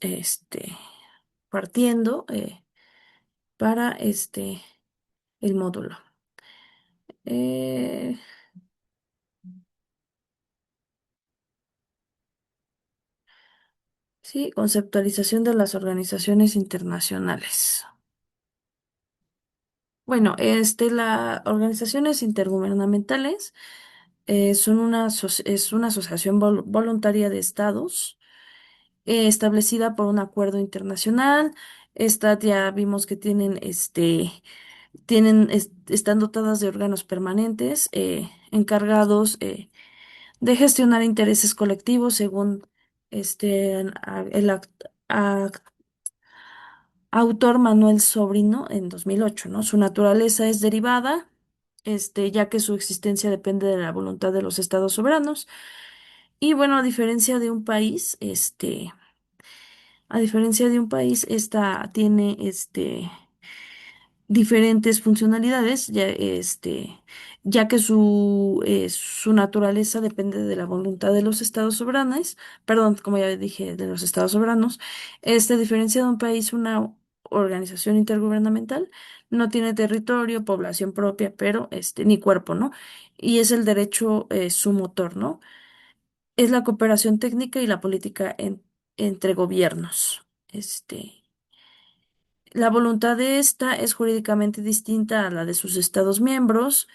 partiendo para el módulo. Eh, sí, conceptualización de las organizaciones internacionales. Bueno, las organizaciones intergubernamentales es una asociación voluntaria de estados establecida por un acuerdo internacional. Esta ya vimos que están dotadas de órganos permanentes encargados de gestionar intereses colectivos según el autor Manuel Sobrino en 2008, ¿no? Su naturaleza es derivada, ya que su existencia depende de la voluntad de los estados soberanos. Y bueno, a diferencia de un país, esta tiene diferentes funcionalidades, ya que su naturaleza depende de la voluntad de los estados soberanos, perdón, como ya dije, de los estados soberanos. A diferencia de un país, una organización intergubernamental no tiene territorio, población propia, pero ni cuerpo, ¿no? Y es el derecho su motor, ¿no? Es la cooperación técnica y la política entre gobiernos. La voluntad de esta es jurídicamente distinta a la de sus estados miembros,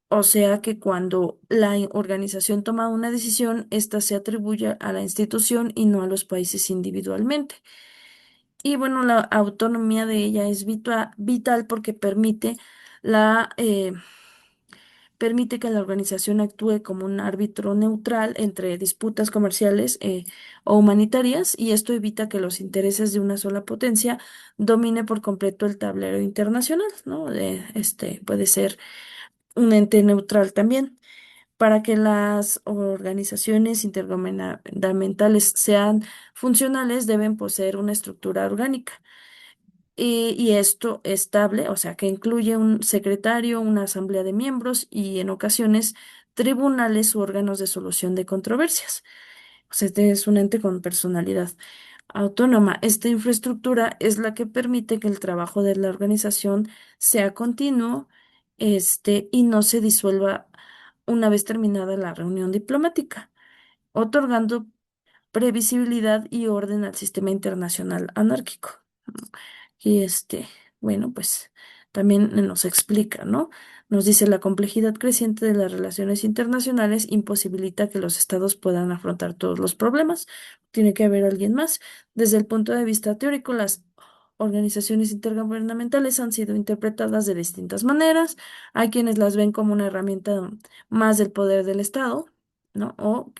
o sea que cuando la organización toma una decisión, ésta se atribuye a la institución y no a los países individualmente. Y bueno, la autonomía de ella es vital porque la, eh, permite que la organización actúe como un árbitro neutral entre disputas comerciales o humanitarias, y esto evita que los intereses de una sola potencia domine por completo el tablero internacional, ¿no? Puede ser un ente neutral también. Para que las organizaciones intergubernamentales sean funcionales, deben poseer una estructura orgánica. Y esto estable, o sea, que incluye un secretario, una asamblea de miembros y en ocasiones tribunales u órganos de solución de controversias. O sea, este es un ente con personalidad autónoma. Esta infraestructura es la que permite que el trabajo de la organización sea continuo, y no se disuelva una vez terminada la reunión diplomática, otorgando previsibilidad y orden al sistema internacional anárquico. Y bueno, pues también nos explica, ¿no? Nos dice la complejidad creciente de las relaciones internacionales imposibilita que los estados puedan afrontar todos los problemas. Tiene que haber alguien más. Desde el punto de vista teórico, las organizaciones intergubernamentales han sido interpretadas de distintas maneras. Hay quienes las ven como una herramienta más del poder del Estado, ¿no? O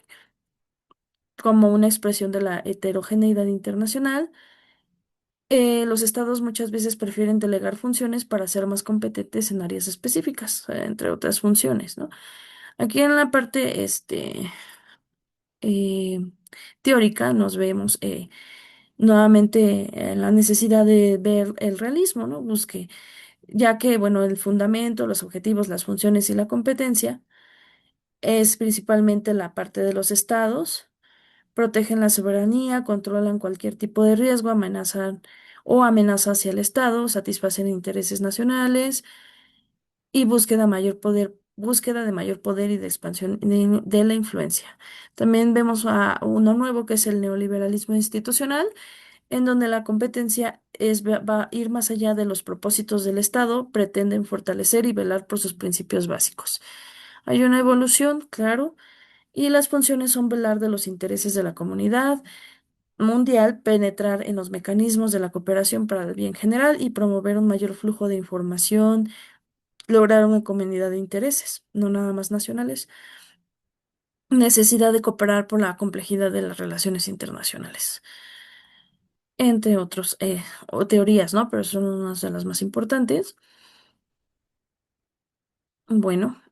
como una expresión de la heterogeneidad internacional. Los estados muchas veces prefieren delegar funciones para ser más competentes en áreas específicas, entre otras funciones, ¿no? Aquí en la parte eh, teórica nos vemos nuevamente en la necesidad de ver el realismo, ¿no? Ya que, bueno, el fundamento, los objetivos, las funciones y la competencia es principalmente la parte de los estados. Protegen la soberanía, controlan cualquier tipo de riesgo, amenaza hacia el Estado, satisfacen intereses nacionales y búsqueda de mayor poder y de expansión de la influencia. También vemos a uno nuevo que es el neoliberalismo institucional, en donde la competencia va a ir más allá de los propósitos del Estado, pretenden fortalecer y velar por sus principios básicos. Hay una evolución, claro, y las funciones son velar de los intereses de la comunidad mundial, penetrar en los mecanismos de la cooperación para el bien general y promover un mayor flujo de información, lograr una comunidad de intereses, no nada más nacionales, necesidad de cooperar por la complejidad de las relaciones internacionales, entre otros, o teorías, ¿no? Pero son unas de las más importantes. Bueno,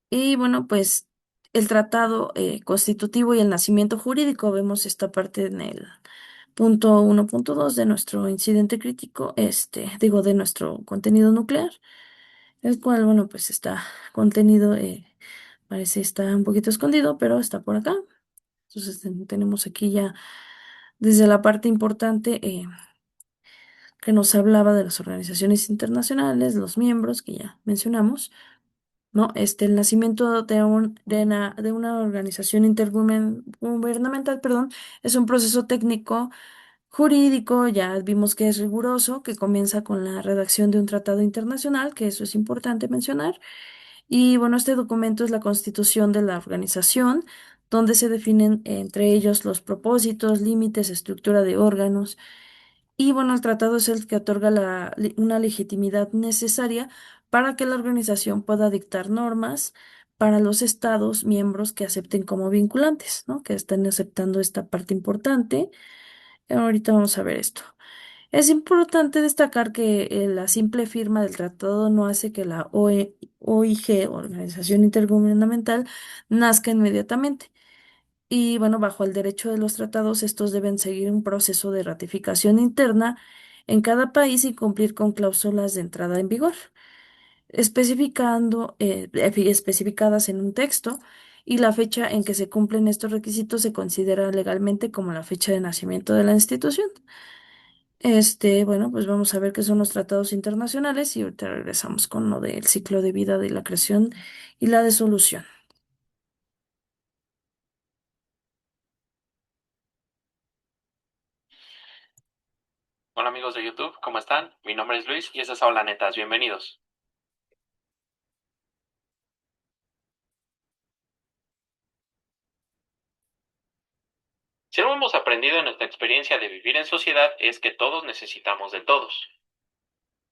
y bueno, pues el tratado constitutivo y el nacimiento jurídico, vemos esta parte en el punto 1.2 de nuestro incidente crítico, digo, de nuestro contenido nuclear, el cual, bueno, pues está contenido, parece está un poquito escondido, pero está por acá. Entonces tenemos aquí ya desde la parte importante que nos hablaba de las organizaciones internacionales, los miembros que ya mencionamos, ¿no? El nacimiento de una organización intergubernamental, perdón, es un proceso técnico jurídico, ya vimos que es riguroso, que comienza con la redacción de un tratado internacional, que eso es importante mencionar. Y bueno, este documento es la constitución de la organización, donde se definen entre ellos los propósitos, límites, estructura de órganos. Y bueno, el tratado es el que otorga una legitimidad necesaria para que la organización pueda dictar normas para los estados miembros que acepten como vinculantes, ¿no? Que estén aceptando esta parte importante. Ahorita vamos a ver esto. Es importante destacar que la simple firma del tratado no hace que la OIG, Organización Intergubernamental, nazca inmediatamente. Y bueno, bajo el derecho de los tratados, estos deben seguir un proceso de ratificación interna en cada país y cumplir con cláusulas de entrada en vigor, especificadas en un texto, y la fecha en que se cumplen estos requisitos se considera legalmente como la fecha de nacimiento de la institución. Bueno, pues vamos a ver qué son los tratados internacionales y ahorita regresamos con lo del ciclo de vida de la creación y la disolución. Hola amigos de YouTube, ¿cómo están? Mi nombre es Luis y estas son Hola Netas, bienvenidos. Si algo hemos aprendido en nuestra experiencia de vivir en sociedad es que todos necesitamos de todos.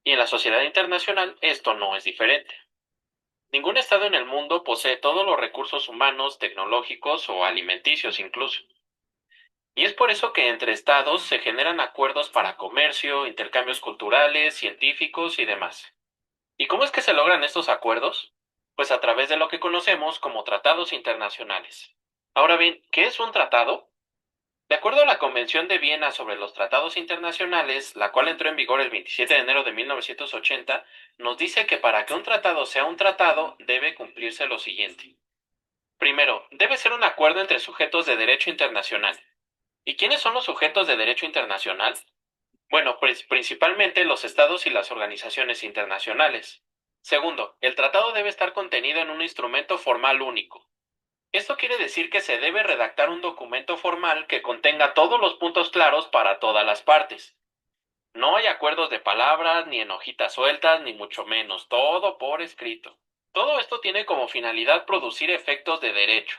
Y en la sociedad internacional esto no es diferente. Ningún estado en el mundo posee todos los recursos humanos, tecnológicos o alimenticios incluso. Y es por eso que entre estados se generan acuerdos para comercio, intercambios culturales, científicos y demás. ¿Y cómo es que se logran estos acuerdos? Pues a través de lo que conocemos como tratados internacionales. Ahora bien, ¿qué es un tratado? De acuerdo a la Convención de Viena sobre los Tratados Internacionales, la cual entró en vigor el 27 de enero de 1980, nos dice que para que un tratado sea un tratado debe cumplirse lo siguiente. Primero, debe ser un acuerdo entre sujetos de derecho internacional. ¿Y quiénes son los sujetos de derecho internacional? Bueno, pues principalmente los estados y las organizaciones internacionales. Segundo, el tratado debe estar contenido en un instrumento formal único. Esto quiere decir que se debe redactar un documento formal que contenga todos los puntos claros para todas las partes. No hay acuerdos de palabras, ni en hojitas sueltas, ni mucho menos, todo por escrito. Todo esto tiene como finalidad producir efectos de derecho.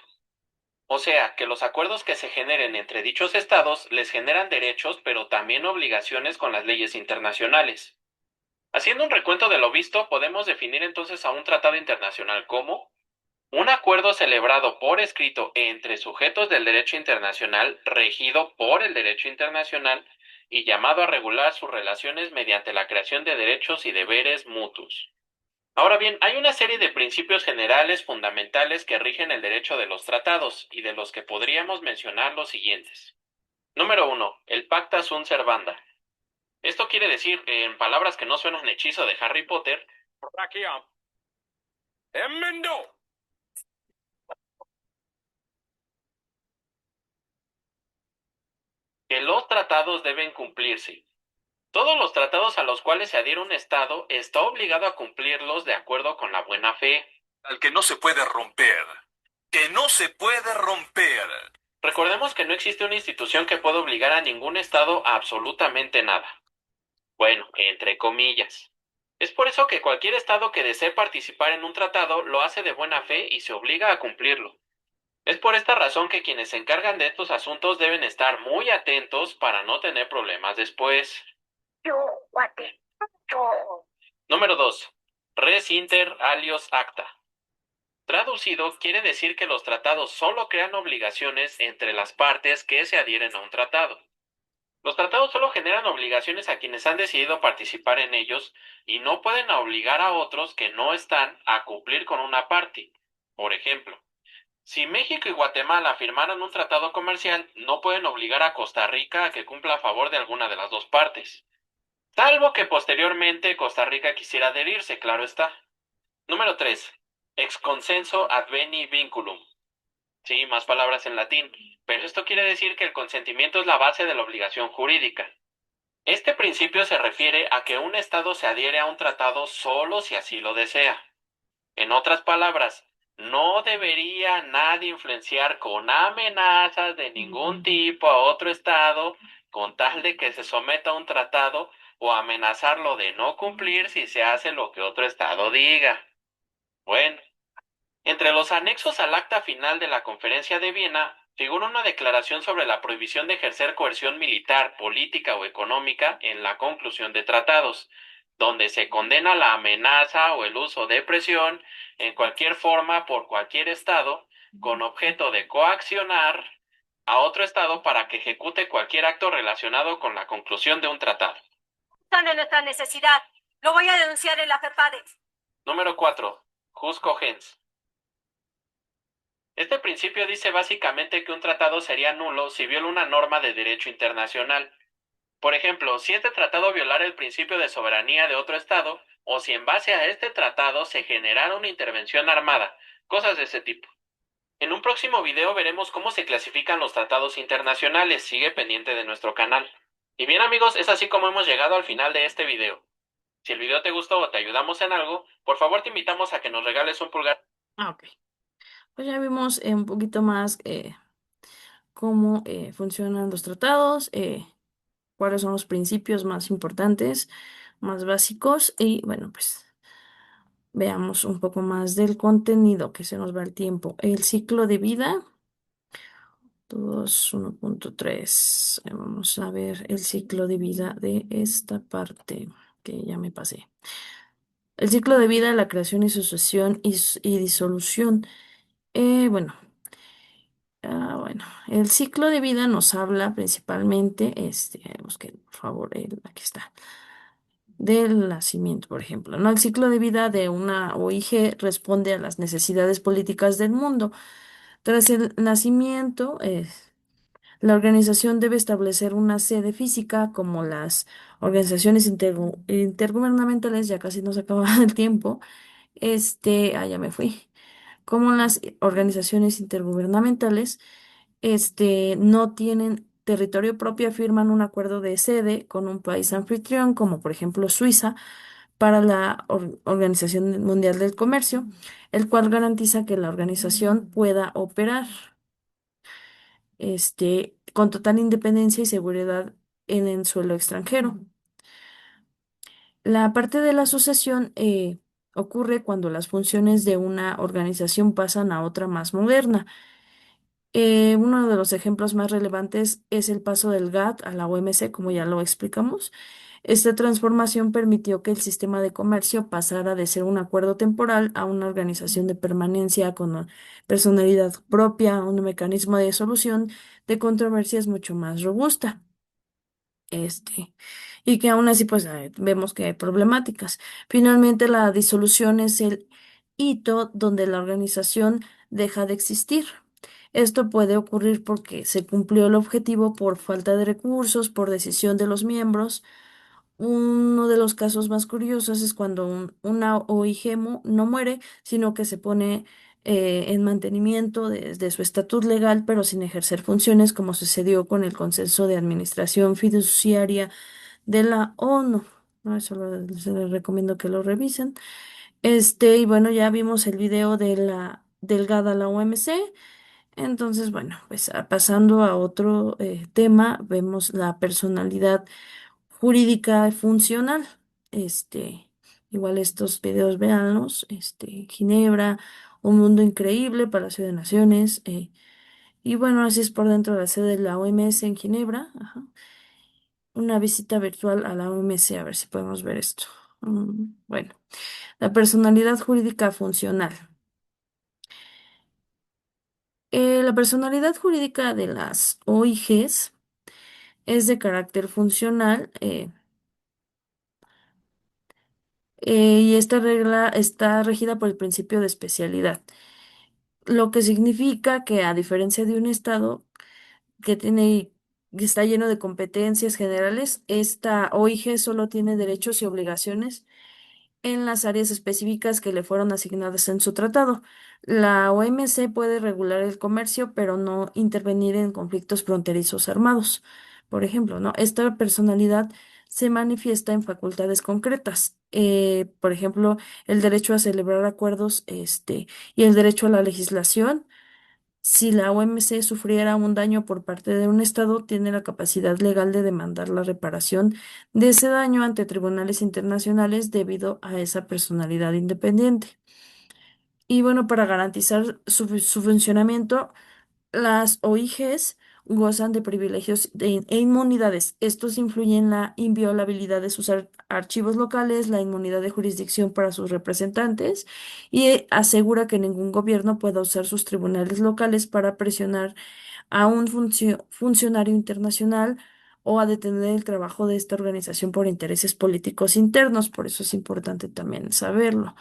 O sea, que los acuerdos que se generen entre dichos estados les generan derechos, pero también obligaciones con las leyes internacionales. Haciendo un recuento de lo visto, podemos definir entonces a un tratado internacional como un acuerdo celebrado por escrito entre sujetos del derecho internacional, regido por el derecho internacional y llamado a regular sus relaciones mediante la creación de derechos y deberes mutuos. Ahora bien, hay una serie de principios generales fundamentales que rigen el derecho de los tratados y de los que podríamos mencionar los siguientes. Número 1. El Pacta sunt servanda. Esto quiere decir, en palabras que no suenan hechizo de Harry Potter, que los tratados deben cumplirse. Todos los tratados a los cuales se adhiere un Estado está obligado a cumplirlos de acuerdo con la buena fe. Al que no se puede romper. Que no se puede romper. Recordemos que no existe una institución que pueda obligar a ningún Estado a absolutamente nada. Bueno, entre comillas. Es por eso que cualquier Estado que desee participar en un tratado lo hace de buena fe y se obliga a cumplirlo. Es por esta razón que quienes se encargan de estos asuntos deben estar muy atentos para no tener problemas después. Número 2. Res inter alios acta. Traducido, quiere decir que los tratados solo crean obligaciones entre las partes que se adhieren a un tratado. Los tratados solo generan obligaciones a quienes han decidido participar en ellos y no pueden obligar a otros que no están a cumplir con una parte. Por ejemplo, si México y Guatemala firmaran un tratado comercial, no pueden obligar a Costa Rica a que cumpla a favor de alguna de las dos partes. Salvo que posteriormente Costa Rica quisiera adherirse, claro está. Número 3. Ex consenso adveni vinculum. Sí, más palabras en latín, pero esto quiere decir que el consentimiento es la base de la obligación jurídica. Este principio se refiere a que un Estado se adhiere a un tratado solo si así lo desea. En otras palabras, no debería nadie influenciar con amenazas de ningún tipo a otro Estado con tal de que se someta a un tratado o amenazarlo de no cumplir si se hace lo que otro Estado diga. Bueno, entre los anexos al acta final de la Conferencia de Viena figura una declaración sobre la prohibición de ejercer coerción militar, política o económica en la conclusión de tratados, donde se condena la amenaza o el uso de presión en cualquier forma por cualquier Estado con objeto de coaccionar a otro Estado para que ejecute cualquier acto relacionado con la conclusión de un tratado. De nuestra necesidad. Lo voy a denunciar en la FEPADE. Número 4. Jus cogens. Este principio dice básicamente que un tratado sería nulo si viola una norma de derecho internacional. Por ejemplo, si este tratado violara el principio de soberanía de otro Estado, o si en base a este tratado se generara una intervención armada, cosas de ese tipo. En un próximo video veremos cómo se clasifican los tratados internacionales, sigue pendiente de nuestro canal. Y bien amigos, es así como hemos llegado al final de este video. Si el video te gustó o te ayudamos en algo, por favor te invitamos a que nos regales un pulgar. Ok. Pues ya vimos un poquito más cómo funcionan los tratados. cuáles son los principios más importantes, más básicos y bueno, pues veamos un poco más del contenido que se nos va el tiempo. El ciclo de vida. 1.3. Vamos a ver el ciclo de vida de esta parte que ya me pasé. El ciclo de vida, la creación y sucesión y disolución. Bueno, bueno, el ciclo de vida nos habla principalmente, busque, por favor, aquí está, del nacimiento, por ejemplo, ¿no? El ciclo de vida de una OIG responde a las necesidades políticas del mundo. Tras el nacimiento, la organización debe establecer una sede física como las organizaciones intergubernamentales, ya casi nos acaba el tiempo. Ya me fui. Como las organizaciones intergubernamentales, no tienen territorio propio, firman un acuerdo de sede con un país anfitrión, como por ejemplo Suiza, para la Organización Mundial del Comercio, el cual garantiza que la organización pueda operar con total independencia y seguridad en el suelo extranjero. La parte de la asociación ocurre cuando las funciones de una organización pasan a otra más moderna. Uno de los ejemplos más relevantes es el paso del GATT a la OMC, como ya lo explicamos. Esta transformación permitió que el sistema de comercio pasara de ser un acuerdo temporal a una organización de permanencia con personalidad propia, un mecanismo de solución de controversias mucho más robusta. Este, y que aún así, pues vemos que hay problemáticas. Finalmente, la disolución es el hito donde la organización deja de existir. Esto puede ocurrir porque se cumplió el objetivo por falta de recursos, por decisión de los miembros. Uno de los casos más curiosos es cuando una OIGEMO no muere, sino que se pone en mantenimiento de su estatus legal, pero sin ejercer funciones, como sucedió con el Consenso de Administración Fiduciaria de la ONU. ¿No? Eso se les recomiendo que lo revisen. Y bueno, ya vimos el video de la delgada a la OMC. Entonces, bueno, pues pasando a otro tema, vemos la personalidad jurídica y funcional. Este, igual estos videos, véanlos. Ginebra, Un Mundo Increíble, Palacio de Naciones. Y bueno, así es por dentro de la sede de la OMS en Ginebra. Ajá. Una visita virtual a la OMS, a ver si podemos ver esto. Bueno, la personalidad jurídica funcional. La personalidad jurídica de las OIGs es de carácter funcional. Y esta regla está regida por el principio de especialidad, lo que significa que a diferencia de un estado que está lleno de competencias generales, esta OIG solo tiene derechos y obligaciones en las áreas específicas que le fueron asignadas en su tratado. La OMC puede regular el comercio, pero no intervenir en conflictos fronterizos armados. Por ejemplo, ¿no? Esta personalidad se manifiesta en facultades concretas. Por ejemplo, el derecho a celebrar acuerdos, y el derecho a la legislación. Si la OMC sufriera un daño por parte de un Estado, tiene la capacidad legal de demandar la reparación de ese daño ante tribunales internacionales debido a esa personalidad independiente. Y bueno, para garantizar su funcionamiento, las OIGs gozan de privilegios e inmunidades. Estos influyen en la inviolabilidad de sus archivos locales, la inmunidad de jurisdicción para sus representantes y asegura que ningún gobierno pueda usar sus tribunales locales para presionar a un funcionario internacional o a detener el trabajo de esta organización por intereses políticos internos. Por eso es importante también saberlo.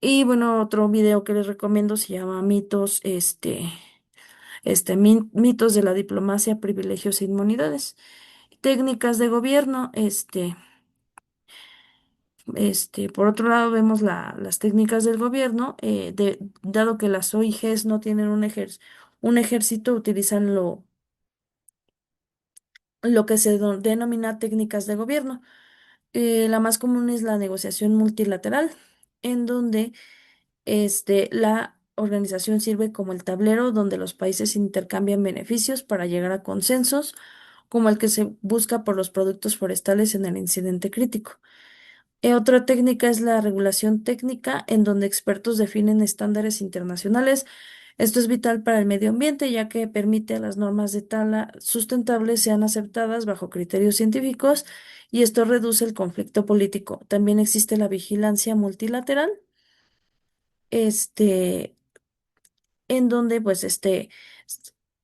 Y bueno, otro video que les recomiendo se llama Mitos, mitos de la diplomacia, privilegios e inmunidades. Técnicas de gobierno, por otro lado, vemos las técnicas del gobierno, dado que las OIGs no tienen un ejército, utilizan lo que se denomina técnicas de gobierno. La más común es la negociación multilateral, en donde la organización sirve como el tablero donde los países intercambian beneficios para llegar a consensos como el que se busca por los productos forestales en el incidente crítico. Otra técnica es la regulación técnica, en donde expertos definen estándares internacionales. Esto es vital para el medio ambiente, ya que permite a las normas de tala sustentables sean aceptadas bajo criterios científicos y esto reduce el conflicto político. También existe la vigilancia multilateral, este, en donde s-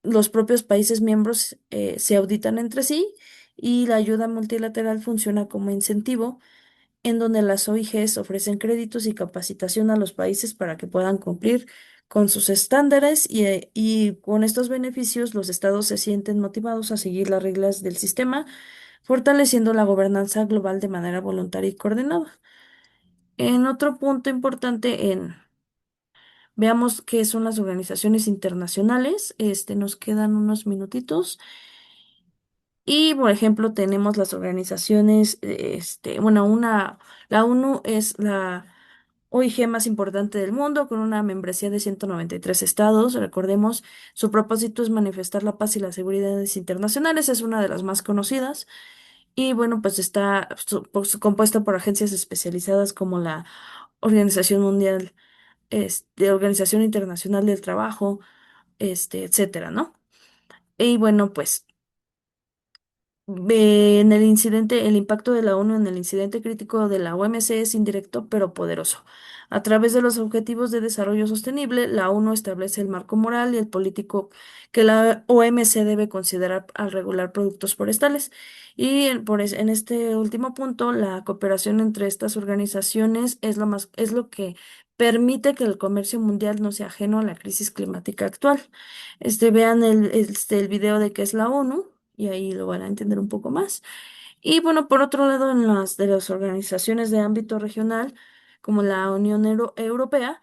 los propios países miembros se auditan entre sí y la ayuda multilateral funciona como incentivo en donde las OIGs ofrecen créditos y capacitación a los países para que puedan cumplir con sus estándares y con estos beneficios los estados se sienten motivados a seguir las reglas del sistema, fortaleciendo la gobernanza global de manera voluntaria y coordinada. En otro punto importante, veamos qué son las organizaciones internacionales. Nos quedan unos minutitos. Y, por ejemplo, tenemos las organizaciones, la ONU es la OIG más importante del mundo, con una membresía de 193 estados. Recordemos, su propósito es manifestar la paz y las seguridades internacionales, es una de las más conocidas. Y bueno, pues está compuesta por agencias especializadas como la Organización Mundial, Organización Internacional del Trabajo, etcétera, ¿no? Y bueno, pues. En el incidente, el impacto de la ONU en el incidente crítico de la OMC es indirecto pero poderoso. A través de los Objetivos de Desarrollo Sostenible, la ONU establece el marco moral y el político que la OMC debe considerar al regular productos forestales. Y en este último punto, la cooperación entre estas organizaciones es lo que permite que el comercio mundial no sea ajeno a la crisis climática actual. Vean el video de qué es la ONU y ahí lo van a entender un poco más. Y bueno, por otro lado, en las de las organizaciones de ámbito regional, como la Unión Europea,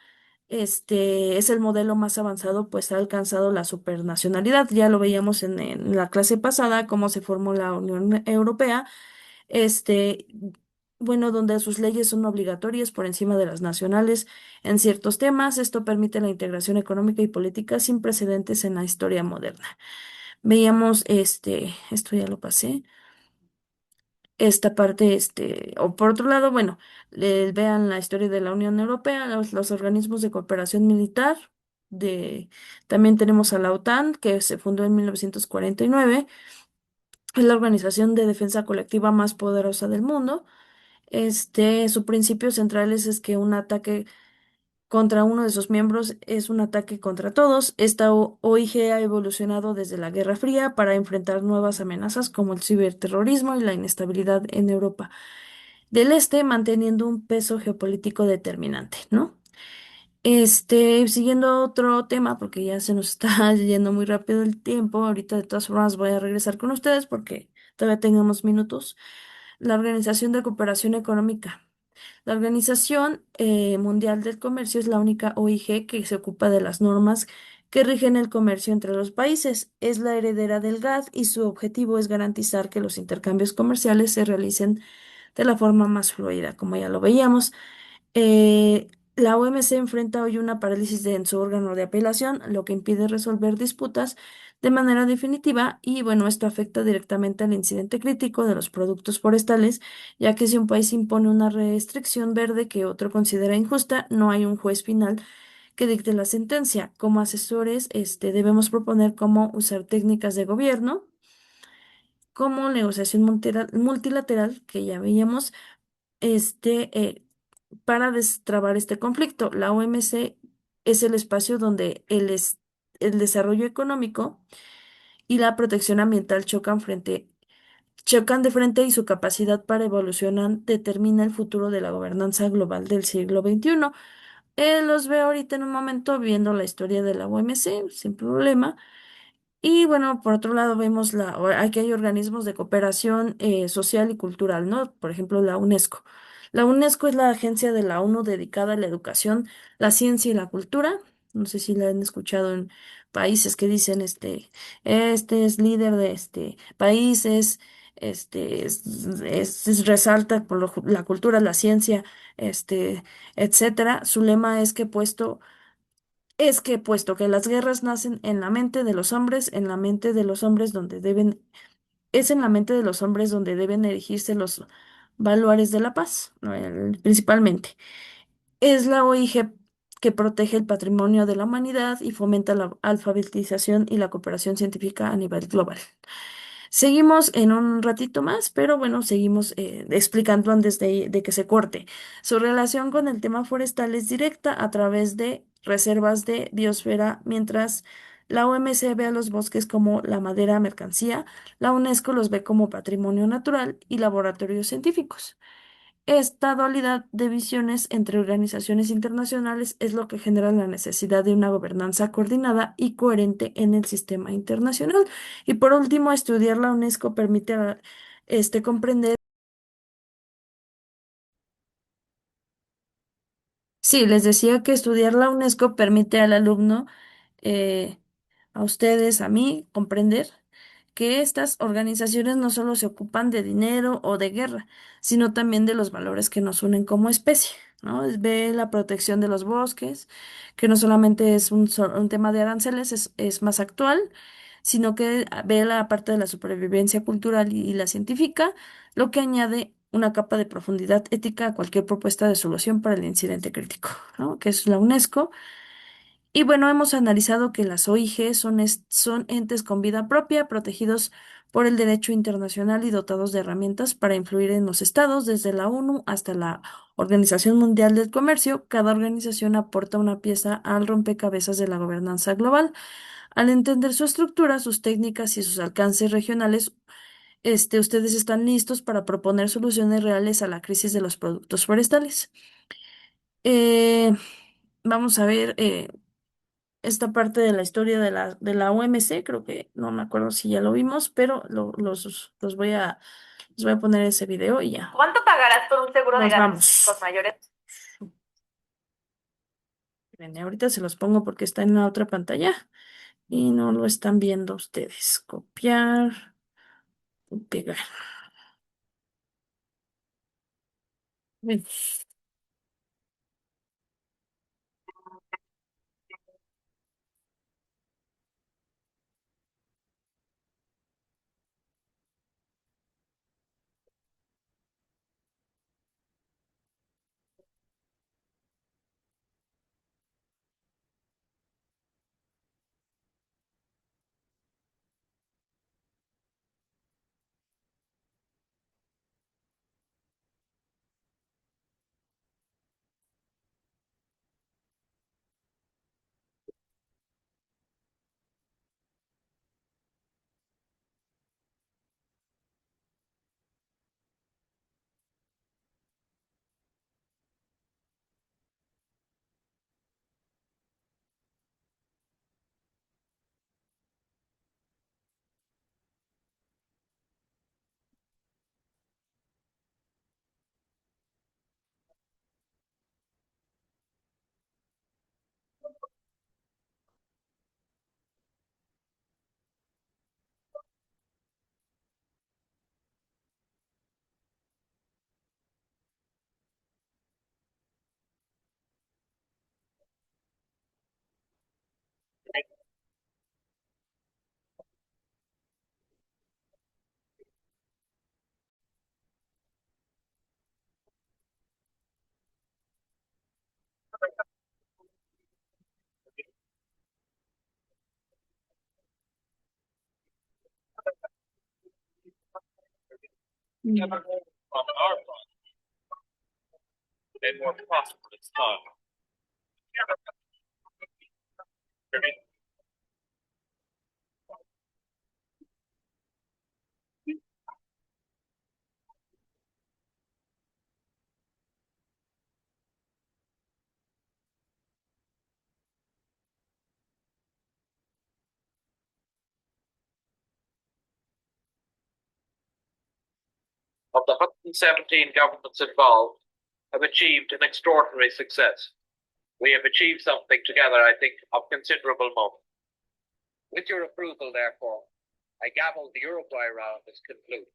es el modelo más avanzado, pues ha alcanzado la supernacionalidad. Ya lo veíamos en la clase pasada, cómo se formó la Unión Europea, este, bueno, donde sus leyes son obligatorias por encima de las nacionales en ciertos temas. Esto permite la integración económica y política sin precedentes en la historia moderna. Veíamos esto ya lo pasé, esta parte, o por otro lado, bueno, vean la historia de la Unión Europea, los organismos de cooperación militar, de, también tenemos a la OTAN, que se fundó en 1949, es la organización de defensa colectiva más poderosa del mundo. Su principio central es que un ataque contra uno de sus miembros es un ataque contra todos. Esta OIG ha evolucionado desde la Guerra Fría para enfrentar nuevas amenazas como el ciberterrorismo y la inestabilidad en Europa del Este, manteniendo un peso geopolítico determinante, ¿no? Siguiendo otro tema, porque ya se nos está yendo muy rápido el tiempo, ahorita de todas formas voy a regresar con ustedes porque todavía tenemos minutos. La Organización de Cooperación Económica. La Organización Mundial del Comercio es la única OIG que se ocupa de las normas que rigen el comercio entre los países. Es la heredera del GATT y su objetivo es garantizar que los intercambios comerciales se realicen de la forma más fluida, como ya lo veíamos. La OMC enfrenta hoy una parálisis en su órgano de apelación, lo que impide resolver disputas de manera definitiva y bueno, esto afecta directamente al incidente crítico de los productos forestales, ya que si un país impone una restricción verde que otro considera injusta, no hay un juez final que dicte la sentencia. Como asesores, debemos proponer cómo usar técnicas de gobierno, como negociación multilateral, que ya veíamos, para destrabar este conflicto. La OMC es el espacio donde el desarrollo económico y la protección ambiental chocan de frente y su capacidad para evolucionar determina el futuro de la gobernanza global del siglo XXI. Los veo ahorita en un momento viendo la historia de la OMC sin problema. Y bueno, por otro lado vemos aquí hay organismos de cooperación social y cultural, ¿no? Por ejemplo, la UNESCO. La UNESCO es la agencia de la ONU dedicada a la educación, la ciencia y la cultura. No sé si la han escuchado en países que dicen, este es líder de este país, resalta por la cultura, la ciencia, este, etcétera. Su lema es que puesto que las guerras nacen en la mente de los hombres, en la mente de los hombres donde deben es en la mente de los hombres donde deben erigirse los baluares de la paz, ¿no? Principalmente. Es la OIG que protege el patrimonio de la humanidad y fomenta la alfabetización y la cooperación científica a nivel global. Seguimos en un ratito más, pero bueno, seguimos explicando antes de que se corte. Su relación con el tema forestal es directa a través de reservas de biosfera, mientras la OMC ve a los bosques como la madera mercancía, la UNESCO los ve como patrimonio natural y laboratorios científicos. Esta dualidad de visiones entre organizaciones internacionales es lo que genera la necesidad de una gobernanza coordinada y coherente en el sistema internacional. Y por último, estudiar la UNESCO permite comprender. Sí, les decía que estudiar la UNESCO permite al alumno, eh, a ustedes, a mí, comprender que estas organizaciones no solo se ocupan de dinero o de guerra, sino también de los valores que nos unen como especie, ¿no? Ve la protección de los bosques, que no solamente es un tema de aranceles, es más actual, sino que ve la parte de la supervivencia cultural y la científica, lo que añade una capa de profundidad ética a cualquier propuesta de solución para el incidente crítico, ¿no? Que es la UNESCO. Y bueno, hemos analizado que las OIG son entes con vida propia, protegidos por el derecho internacional y dotados de herramientas para influir en los estados, desde la ONU hasta la Organización Mundial del Comercio. Cada organización aporta una pieza al rompecabezas de la gobernanza global. Al entender su estructura, sus técnicas y sus alcances regionales, ustedes están listos para proponer soluciones reales a la crisis de los productos forestales. Eh, Vamos a ver esta parte de la historia de la OMC, creo que no me acuerdo si ya lo vimos, pero los voy a poner ese video y ya. ¿Cuánto pagarás por un seguro de Nos gastos vamos. mayores? Miren, ahorita se los pongo porque está en la otra pantalla y no lo están viendo ustedes. Copiar y pegar. Bien. Mm. From our point, a more prosperous time. Of the 117 governments involved have achieved an extraordinary success. We have achieved something together, I think, of considerable moment. With your approval, therefore, I gavel the Uruguay round as concluded.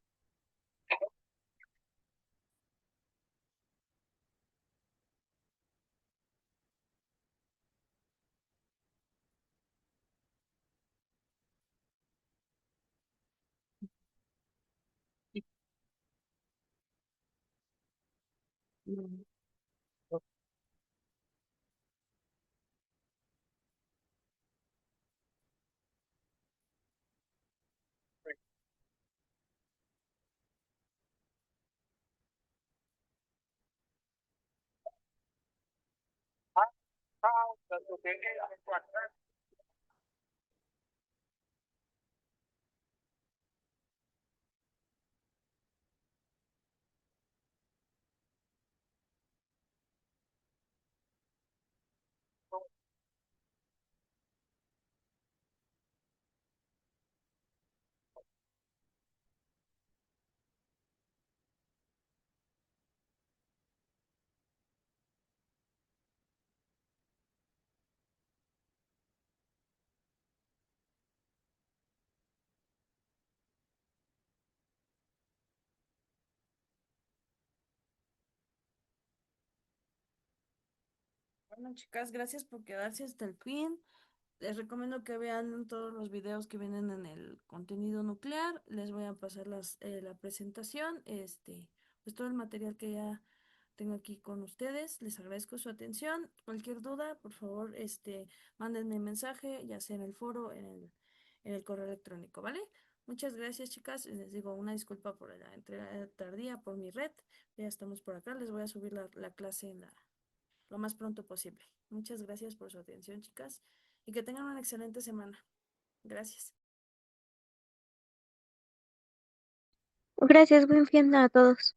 Bueno, chicas, gracias por quedarse hasta el fin. Les recomiendo que vean todos los videos que vienen en el contenido nuclear. Les voy a pasar la presentación, pues todo el material que ya tengo aquí con ustedes. Les agradezco su atención. Cualquier duda, por favor, mándenme mensaje, ya sea en el foro, en el correo electrónico, ¿vale? Muchas gracias, chicas. Les digo una disculpa por la entrega tardía por mi red. Ya estamos por acá. Les voy a subir la clase lo más pronto posible. Muchas gracias por su atención, chicas, y que tengan una excelente semana. Gracias. Gracias, buen fin a todos.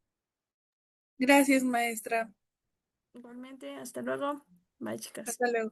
Gracias, maestra. Igualmente, hasta luego. Bye, chicas. Hasta luego.